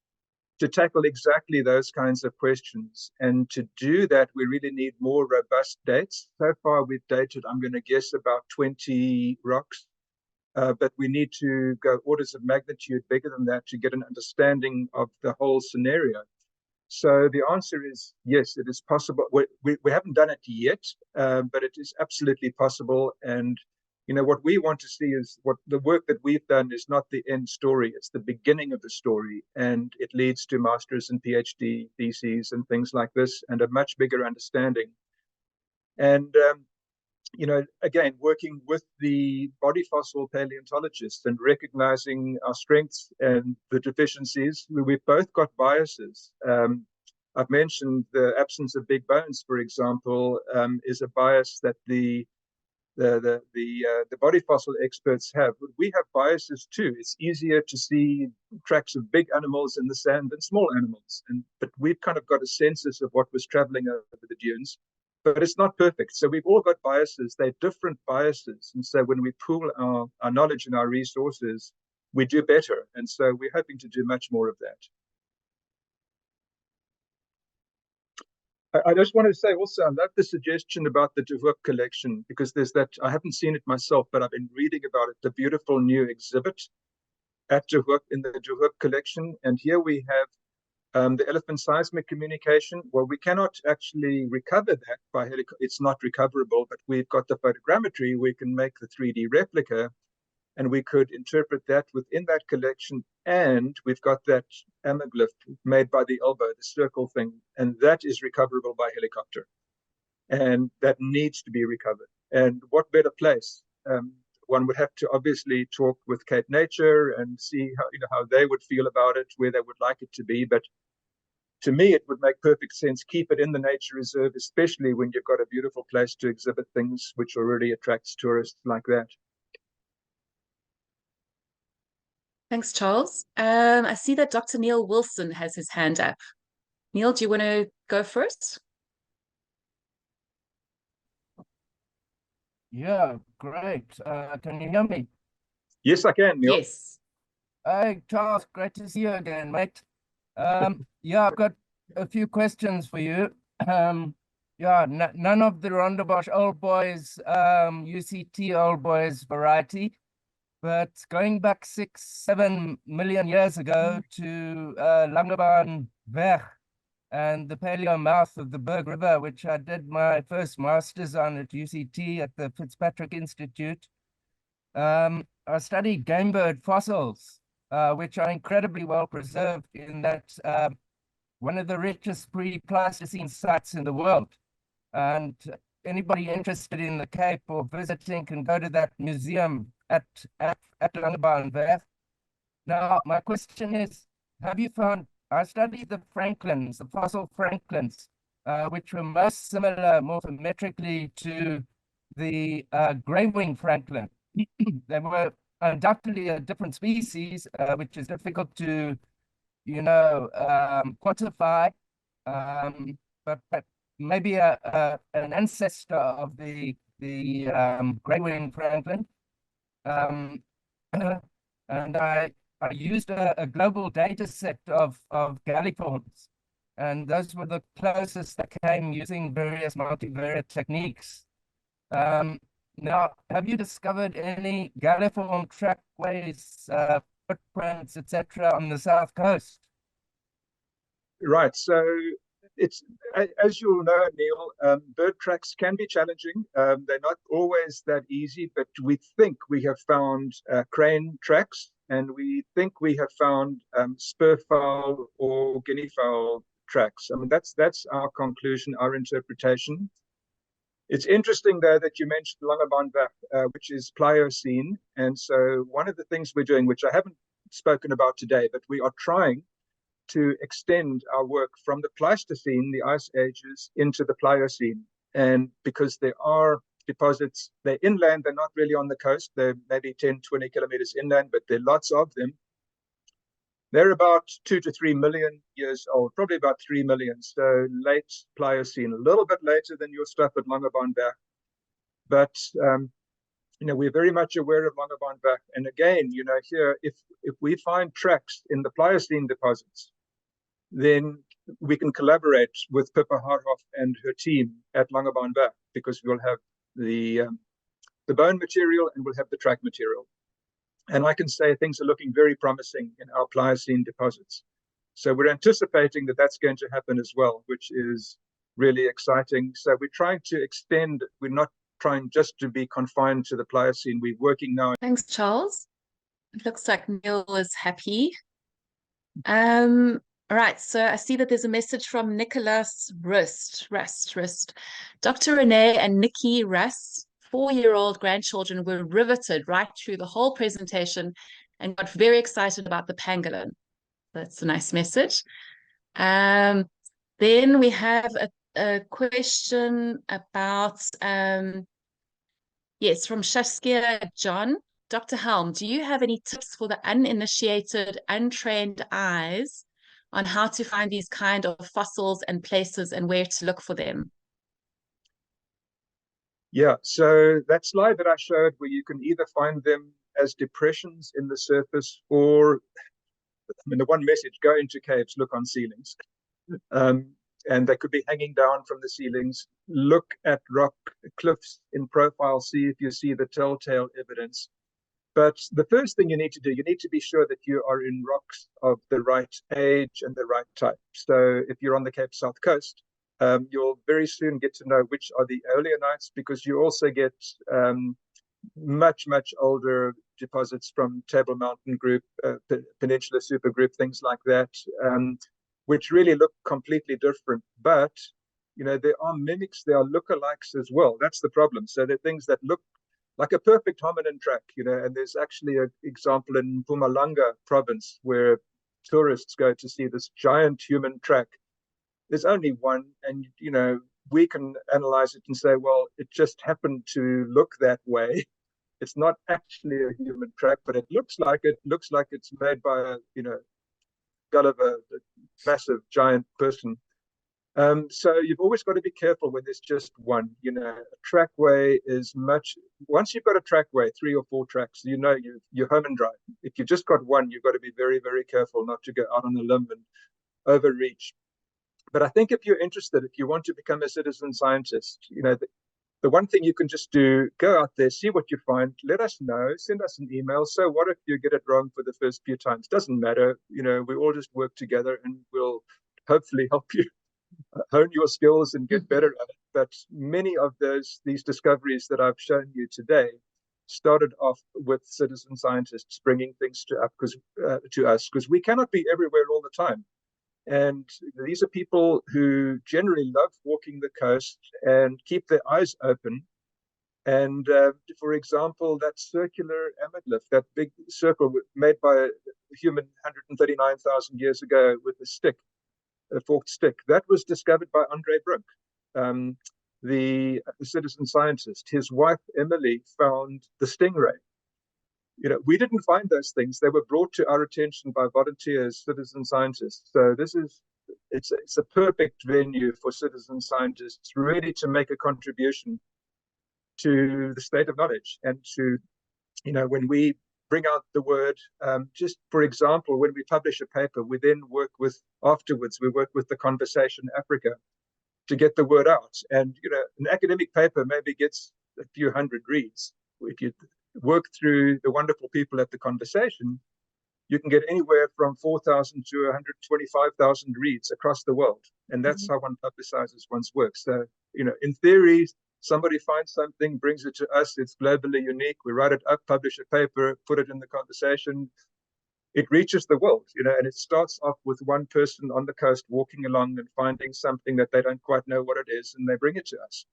to tackle exactly those kinds of questions. And to do that, we really need more robust dates. So far, we've dated, I'm going to guess, about 20 rocks. But we need to go orders of magnitude bigger than that to get an understanding of the whole scenario. So the answer is yes, it is possible. We haven't done it yet, but it is absolutely possible. And what we want to see is what the work that we've done is not the end story. It's the beginning of the story, and it leads to master's and PhD theses and things like this, and a much bigger understanding. And again, working with the body fossil paleontologists and recognizing our strengths and the deficiencies. We've both got biases. I've mentioned the absence of big bones, for example, is a bias that the body fossil experts have. But we have biases too. It's easier to see tracks of big animals in the sand than small animals. But we've kind of got a census of what was traveling over the dunes. But it's not perfect. So we've all got biases. They're different biases. And so when we pool our knowledge and our resources, we do better. And so we're hoping to do much more of that. I just want to say also, I love the suggestion about the De Hoop collection, because there's that, I haven't seen it myself, but I've been reading about it, the beautiful new exhibit at De Hoop in the De Hoop collection. And here we have the elephant seismic communication. Well, we cannot actually recover that by helicopter. It's not recoverable, but we've got the photogrammetry. We can make the 3D replica, and we could interpret that within that collection. And we've got that amyglyph made by the elbow, the circle thing, and that is recoverable by helicopter. And that needs to be recovered. And what better place? One would have to obviously talk with Cape Nature and see how they would feel about it, where they would like it to be. But to me, it would make perfect sense. Keep it in the nature reserve, especially when you've got a beautiful place to exhibit things, which already attracts tourists like that. Thanks, Charles. I see that Dr. Neil Wilson has his hand up. Neil, do you want to go first? Yeah, great. Can you hear me? Yes, I can, Neil. Yes. Hey, Charles, great to see you again, mate. Yeah, I've got a few questions for you. Yeah, none of the Rondebosch old boys, UCT old boys variety, but going back 6-7 million years ago to Langebaan Weg and the paleo mouth of the Berg River, which I did my first master's on at UCT at the Fitzpatrick Institute. I studied game bird fossils, which are incredibly well preserved in that one of the richest pre-Pleistocene sites in the world. And anybody interested in the Cape or visiting can go to that museum at Langebaan. Now, my question is, have you found, I studied the franklins, the fossil franklins, which were most similar morphometrically to the gray-winged franklin. They were undoubtedly a different species, which is difficult to, quantify, but maybe an ancestor of the gray-winged franklin. Um, and I used a global data set of galliforms, and those were the closest that came using various multivariate techniques. Now, have you discovered any galliform trackways, footprints, etc., on the south coast? Right. So it's as you'll know, Neil, bird tracks can be challenging. They're not always that easy, but we think we have found crane tracks, and we think we have found spur fowl or guinea fowl tracks. I mean, that's our conclusion, our interpretation. It's interesting, though, that you mentioned Langebaan, which is Pliocene. And so one of the things we're doing, which I haven't spoken about today, but we are trying to extend our work from the Pleistocene, the ice ages, into the Pliocene. And because there are deposits, they're inland, they're not really on the coast. They're maybe 10, 20 kilometers inland, but there are lots of them. They're about 2 to 3 million years old, probably about 3 million. So late Pliocene, a little bit later than your stuff at Langebaan. But we're very much aware of Langebaan. And again, here, if we find tracks in the Pliocene deposits, then we can collaborate with Pippa Harthoff and her team at Langebaan because we'll have the bone material and we'll have the track material. And I can say things are looking very promising in our Pliocene deposits. So we're anticipating that that's going to happen as well, which is really exciting. So we're trying to extend, we're not trying just to be confined to the Pliocene. We're working now. Thanks, Charles. It looks like Neil is happy. Right, so I see that there's a message from Nicholas Rust. Dr. Renee and Nikki Rust, 4-year-old grandchildren, were riveted right through the whole presentation and got very excited about the pangolin. That's a nice message. Then we have a question about, yes, from Shaskia John. Dr. Helm, do you have any tips for the uninitiated, untrained eyes on how to find these kind of fossils and places and where to look for them? Yeah, so that slide that I showed where you can either find them as depressions in the surface or, the one message, go into caves, look on ceilings. And they could be hanging down from the ceilings. Look at rock cliffs in profile, see if you see the telltale evidence. But the first thing you need to do, you need to be sure that you are in rocks of the right age and the right type. So if you're on the Cape South Coast, you'll very soon get to know which are the oleonites, because you also get much, much older deposits from Table Mountain Group, Peninsula Supergroup, things like that, which really look completely different. But, there are mimics, there are lookalikes as well. That's the problem. So there are things that look like a perfect hominin track, and there's actually an example in Mpumalanga province where tourists go to see this giant human track. There's only one, and, we can analyze it and say, well, it just happened to look that way. It's not actually a human track, but it looks like it. Looks like it's made by a, skull of a massive giant person. So you've always got to be careful when there's just one. You know, a trackway is much. Once you've got a trackway, 3 or 4 tracks, you know you're home and dry. If you've just got one, you've got to be very, very careful not to go out on a limb and overreach. But I think if you're interested, if you want to become a citizen scientist, you know, the one thing you can just do, go out there, see what you find, let us know, send us an email. So what if you get it wrong for the first few times? Doesn't matter. You know, we all just work together and we'll hopefully help you hone your skills and get better at it. But many of these discoveries that I've shown you today started off with citizen scientists bringing things to us because we cannot be everywhere all the time. And these are people who generally love walking the coast and keep their eyes open. And for example, that circular amygdala, that big circle made by a human 139,000 years ago with a forked stick, that was discovered by Andre Brink, the citizen scientist. His wife, Emily, found the stingray. You know, we didn't find those things. They were brought to our attention by volunteers, citizen scientists. So it's a perfect venue for citizen scientists really to make a contribution to the state of knowledge and to, you know, when we bring out the word, just for example, when we publish a paper, we then work with the Conversation Africa to get the word out. And, you know, an academic paper maybe gets a few hundred reads. If you work through the wonderful people at the Conversation, you can get anywhere from 4,000 to 125,000 reads across the world. And that's how one publicizes one's work. So, you know, in theory, somebody finds something, brings it to us, it's globally unique, we write it up, publish a paper, put it in the Conversation, it reaches the world, you know, and it starts off with one person on the coast walking along and finding something that they don't quite know what it is, and they bring it to us.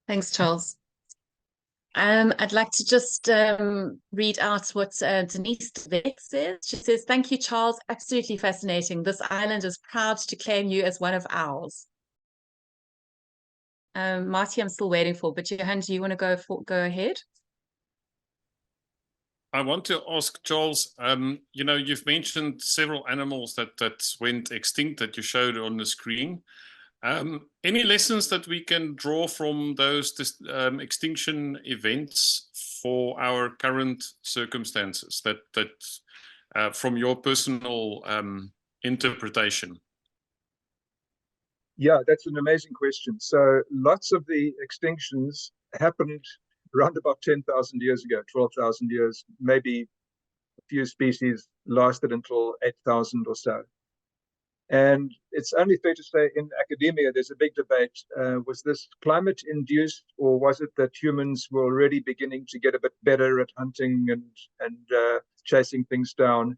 Thanks, Charles. I'd like to just read out what Denise Vick says. She says, "Thank you, Charles. Absolutely fascinating. This island is proud to claim you as one of ours." Marty, I'm still waiting for, but Johan, do you want to go ahead? I want to ask Charles, you know, you've mentioned several animals that went extinct that you showed on the screen. Any lessons that we can draw from those extinction events for our current circumstances that from your personal interpretation? Yeah, that's an amazing question. So lots of the extinctions happened around about 10,000 years ago, 12,000 years, maybe a few species lasted until 8,000 or so. And it's only fair to say in academia, there's a big debate. Was this climate induced, or was it that humans were already beginning to get a bit better at hunting and chasing things down?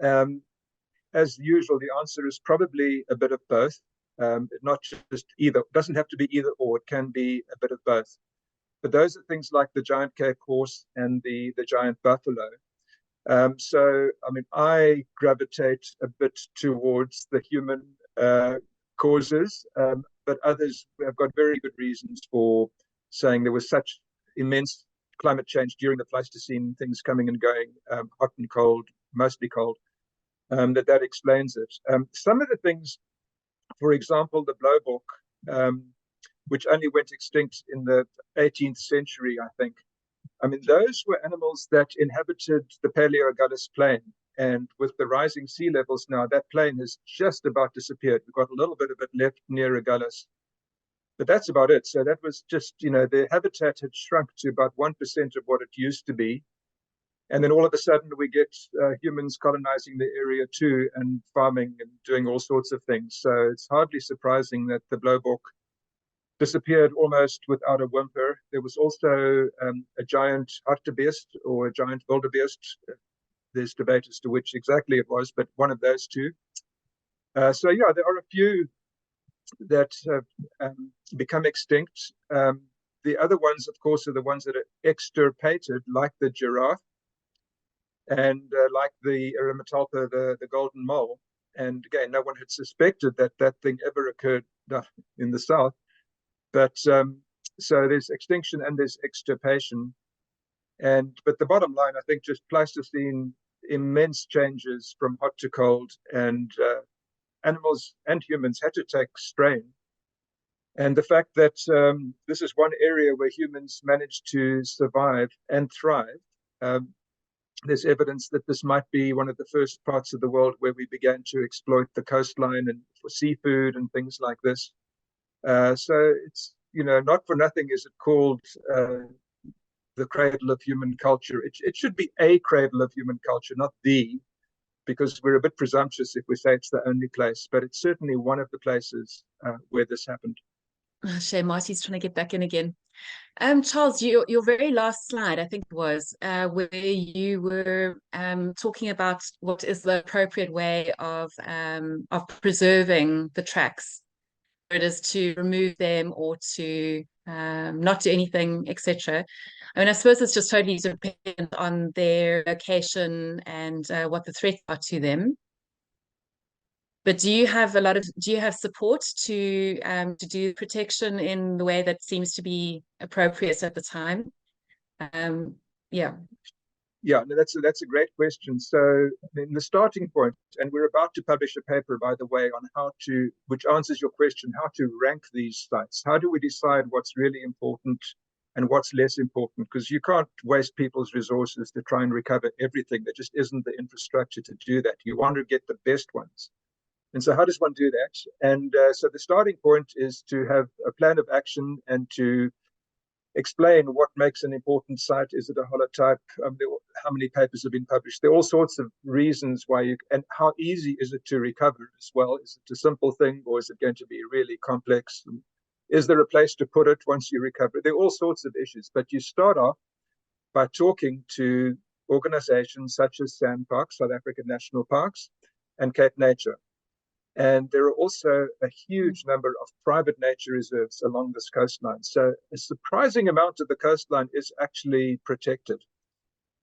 As usual, the answer is probably a bit of both. Not just either, it doesn't have to be either or, it can be a bit of both. But those are things like the giant Cape horse and the giant buffalo. So, I mean, I gravitate a bit towards the human causes, but others have got very good reasons for saying there was such immense climate change during the Pleistocene, things coming and going, hot and cold, mostly cold, that explains it. Some of the things, for example, the blowhawk, which only went extinct in the 18th century, I think. I mean, those were animals that inhabited the Palaeogallus plain. And with the rising sea levels now, that plain has just about disappeared. We've got a little bit of it left near Agallus. But that's about it. So that was just, you know, the habitat had shrunk to about 1% of what it used to be. And then all of a sudden we get humans colonizing the area too and farming and doing all sorts of things. So it's hardly surprising that the blowhawk disappeared almost without a whimper. There was also a giant hartebeest or a giant wildebeest. There's debate as to which exactly it was, but one of those two. So yeah, there are a few that have become extinct. The other ones, of course, are the ones that are extirpated, like the giraffe and like the Erematalpa, the golden mole. And again, no one had suspected that that thing ever occurred in the south. But so there's extinction and there's extirpation. But the bottom line, I think, just Pleistocene immense changes from hot to cold, and animals and humans had to take strain. And the fact that this is one area where humans managed to survive and thrive, there's evidence that this might be one of the first parts of the world where we began to exploit the coastline and for seafood and things like this. So it's, not for nothing is it called the cradle of human culture. It should be a cradle of human culture, not the, because we're a bit presumptuous if we say it's the only place, but it's certainly one of the places where this happened. Oh, shame, Marty's trying to get back in again. Charles, your very last slide, I think it was, where you were talking about what is the appropriate way of preserving the tracks. It is to remove them or to not do anything, etc. I mean, I suppose it's just totally dependent on their location and what the threats are to them. But do you have support to do protection in the way that seems to be appropriate at the time? Yeah. Yeah, no, that's a great question. So in the starting point, and we're about to publish a paper, by the way, on which answers your question, how to rank these sites. How do we decide what's really important and what's less important? Because you can't waste people's resources to try and recover everything. There just isn't the infrastructure to do that. You want to get the best ones. And so how does one do that? And so the starting point is to have a plan of action and to explain what makes an important site. Is it a holotype? How many papers have been published? There are all sorts of reasons why and how easy is it to recover as well? Is it a simple thing, or is it going to be really complex? And is there a place to put it once you recover? There are all sorts of issues, but you start off by talking to organizations such as SANParks, South African National Parks, and Cape Nature. And there are also a huge number of private nature reserves along this coastline. So a surprising amount of the coastline is actually protected.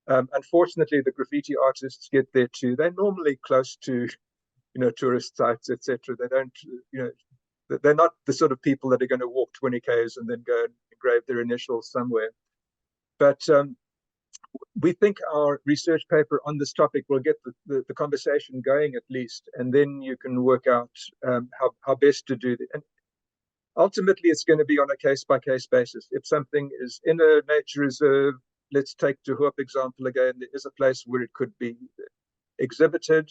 Unfortunately, the graffiti artists get there too. They're normally close to, tourist sites, etc. They don't, they're not the sort of people that are going to walk 20 k's and then go and engrave their initials somewhere. But we think our research paper on this topic will get the conversation going at least, and then you can work out how best to do it. And ultimately, it's going to be on a case-by-case basis. If something is in a nature reserve, let's take De Hoop example again. There is a place where it could be exhibited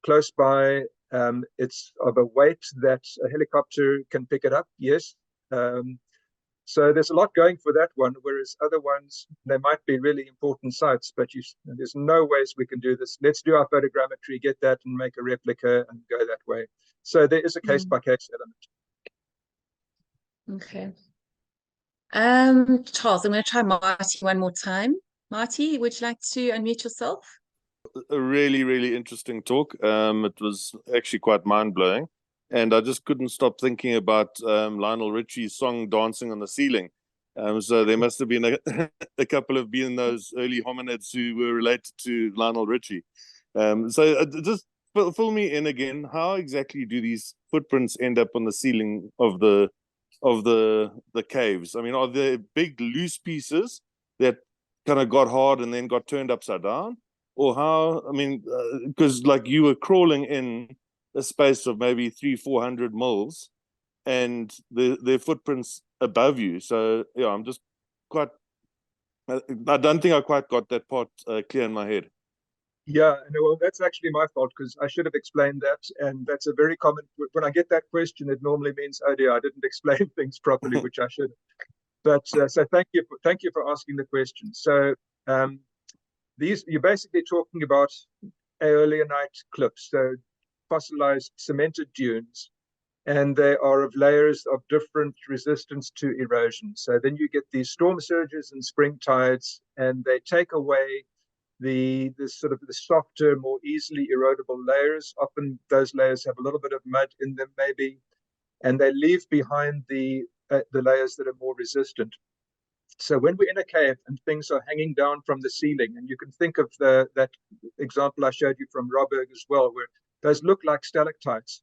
close by. It's of a weight that a helicopter can pick it up, yes. So there's a lot going for that one, whereas other ones, they might be really important sites, but there's no ways we can do this. Let's do our photogrammetry, get that and make a replica and go that way. So there is a case-by-case element. Okay. Charles, I'm going to try Marty one more time. Marty, would you like to unmute yourself? A really, really interesting talk. It was actually quite mind-blowing. And I just couldn't stop thinking about Lionel Richie's song "Dancing on the Ceiling." So there must have been a couple of those early hominids who were related to Lionel Richie. So just fill me in again. How exactly do these footprints end up on the ceiling of the caves? I mean, are there big loose pieces that kind of got hard and then got turned upside down, or how? I mean, because like you were crawling in a space of maybe 300-400 mils, and their footprints above you. So yeah, I'm just quite. I don't think I quite got that part clear in my head. Yeah, no, well, that's actually my fault because I should have explained that, and that's a very common. When I get that question, it normally means, oh dear, I didn't explain things properly, which I should. But so thank you for asking the question. So you're basically talking about aeolianite cliffs. So fossilized cemented dunes, and they are of layers of different resistance to erosion. So then you get these storm surges and spring tides, and they take away the softer, more easily erodible layers. Often those layers have a little bit of mud in them, maybe, and they leave behind the layers that are more resistant. So when we're in a cave and things are hanging down from the ceiling, and you can think of that example I showed you from Robberg as well, where those look like stalactites.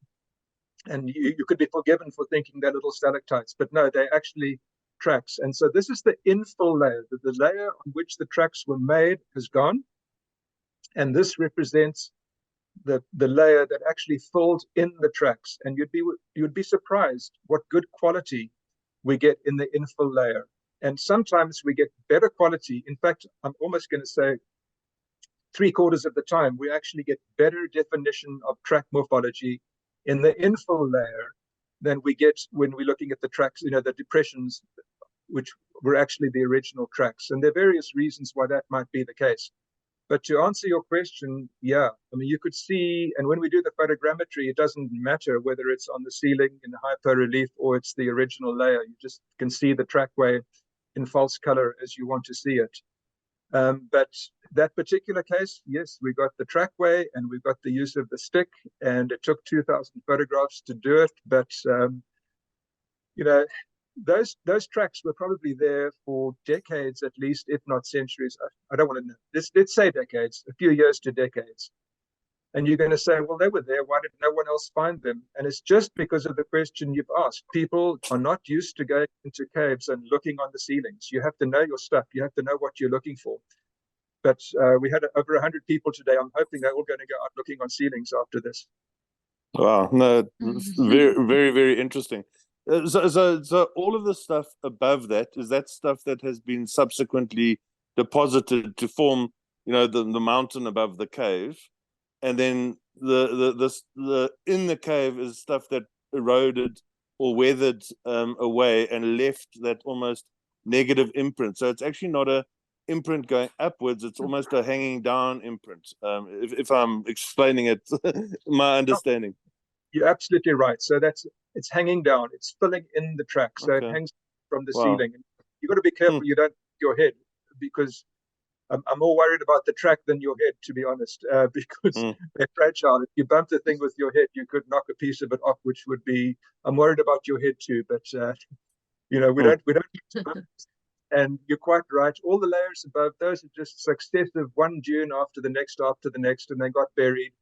And you could be forgiven for thinking they're little stalactites, but no, they're actually tracks. And so this is the infill layer. The layer on which the tracks were made has gone. And this represents the layer that actually fills in the tracks. And you'd be surprised what good quality we get in the infill layer. And sometimes we get better quality. In fact, I'm almost going to say 3/4 of the time, we actually get better definition of track morphology in the infill layer than we get when we're looking at the tracks, the depressions, which were actually the original tracks. And there are various reasons why that might be the case. But to answer your question, yeah, I mean, you could see, and when we do the photogrammetry, it doesn't matter whether it's on the ceiling in hyper relief or it's the original layer. You just can see the trackway in false color as you want to see it. But that particular case, yes, we got the trackway and we got the use of the stick, and it took 2,000 photographs to do it. But those tracks were probably there for decades at least, if not centuries. I don't want to know. Let's say decades, a few years to decades. And you're going to say, well, they were there. Why did no one else find them? And it's just because of the question you've asked. People are not used to going into caves and looking on the ceilings. You have to know your stuff. You have to know what you're looking for. But we had over 100 people today. I'm hoping they're all going to go out looking on ceilings after this. Wow, no, very, very, very interesting. So all of the stuff above that, is that stuff that has been subsequently deposited to form, the mountain above the cave, and then the in the cave is stuff that eroded or weathered away and left that almost negative imprint. So it's actually not a imprint going upwards; it's almost a hanging down imprint. If I'm explaining it, my understanding. You're absolutely right. So it's hanging down. It's filling in the track. So Okay. It hangs from the Wow. ceiling. You've got to be careful you don't hit your head, because I'm more worried about the track than your head, to be honest, because they're fragile. If you bump the thing with your head, you could knock a piece of it off, which would be, I'm worried about your head too, but we don't. And you're quite right. All the layers above, those are just successive, one dune after the next, and they got buried.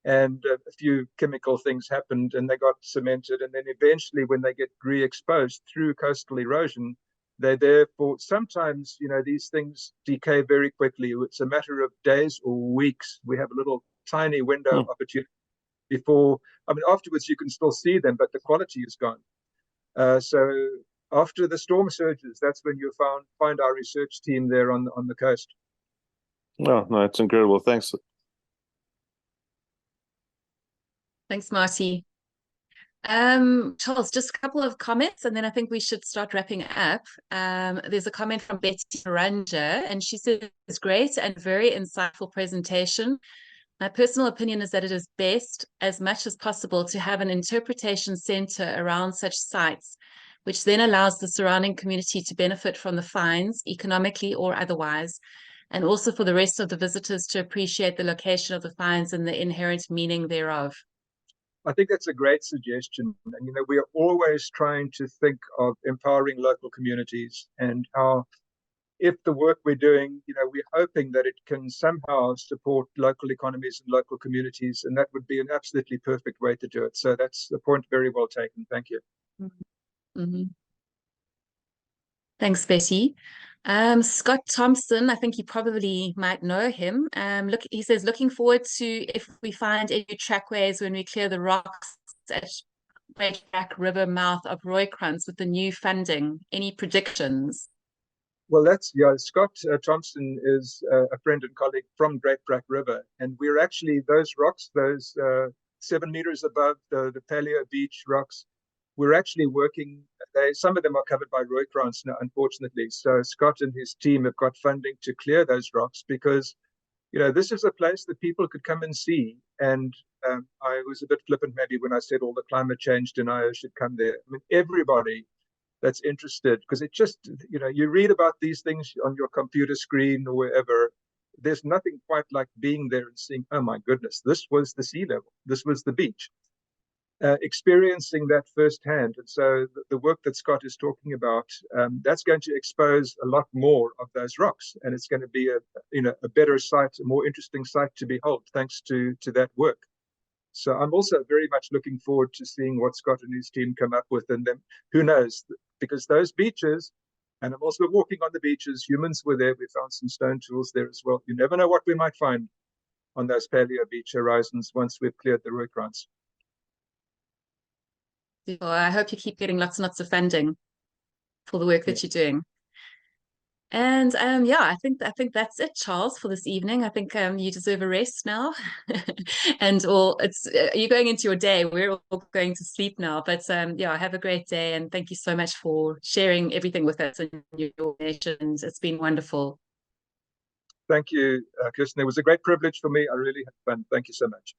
And a few chemical things happened and they got cemented. And then eventually when they get re-exposed through coastal erosion, they're there for sometimes, these things decay very quickly. It's a matter of days or weeks. We have a little tiny window of opportunity before, afterwards you can still see them, but the quality is gone. So after the storm surges, that's when you find our research team there on the coast. Oh, no, it's incredible. Thanks. Thanks, Marty. Charles, just a couple of comments, and then I think we should start wrapping up. There's a comment from Betty Ranger, and she says, it's great and very insightful presentation. My personal opinion is that it is best, as much as possible, to have an interpretation center around such sites, which then allows the surrounding community to benefit from the finds, economically or otherwise, and also for the rest of the visitors to appreciate the location of the finds and the inherent meaning thereof. I think that's a great suggestion. And, we are always trying to think of empowering local communities and how, if the work we're doing, we're hoping that it can somehow support local economies and local communities. And that would be an absolutely perfect way to do it. So that's the point very well taken. Thank you. Mm-hmm. Thanks, Betty. Scott Thompson, I think you probably might know him. He says, looking forward to if we find any trackways when we clear the rocks at Great Black River mouth of Roykranz with the new funding. Any predictions? Well, Scott Thompson is a friend and colleague from Great Black River. And we're actually, those rocks, those 7 meters above the Paleo Beach rocks, we're actually working, some of them are covered by Roykranz now, unfortunately. So Scott and his team have got funding to clear those rocks because, this is a place that people could come and see. And I was a bit flippant maybe when I said all the climate change deniers should come there. I mean, everybody that's interested, because it just, you read about these things on your computer screen or wherever. There's nothing quite like being there and seeing, oh my goodness, this was the sea level, this was the beach. Experiencing that firsthand. And so the work that Scott is talking about, that's going to expose a lot more of those rocks, and it's going to be a better site, a more interesting site to behold, thanks to that work. So I'm also very much looking forward to seeing what Scott and his team come up with, and then who knows, because those beaches, and I'm also walking on the beaches, humans were there, we found some stone tools there as well. You never know what we might find. on those paleo beach horizons once we've cleared the workarounds. Well, I hope you keep getting lots and lots of funding for the work that you're doing. And yeah, I think that's it, Charles, for this evening. I think you deserve a rest now. And it's you're going into your day. We're all going to sleep now. But yeah, have a great day, and thank you so much for sharing everything with us and your nations. It's been wonderful. Thank you, Kirsten. It was a great privilege for me. I really had fun. Thank you so much.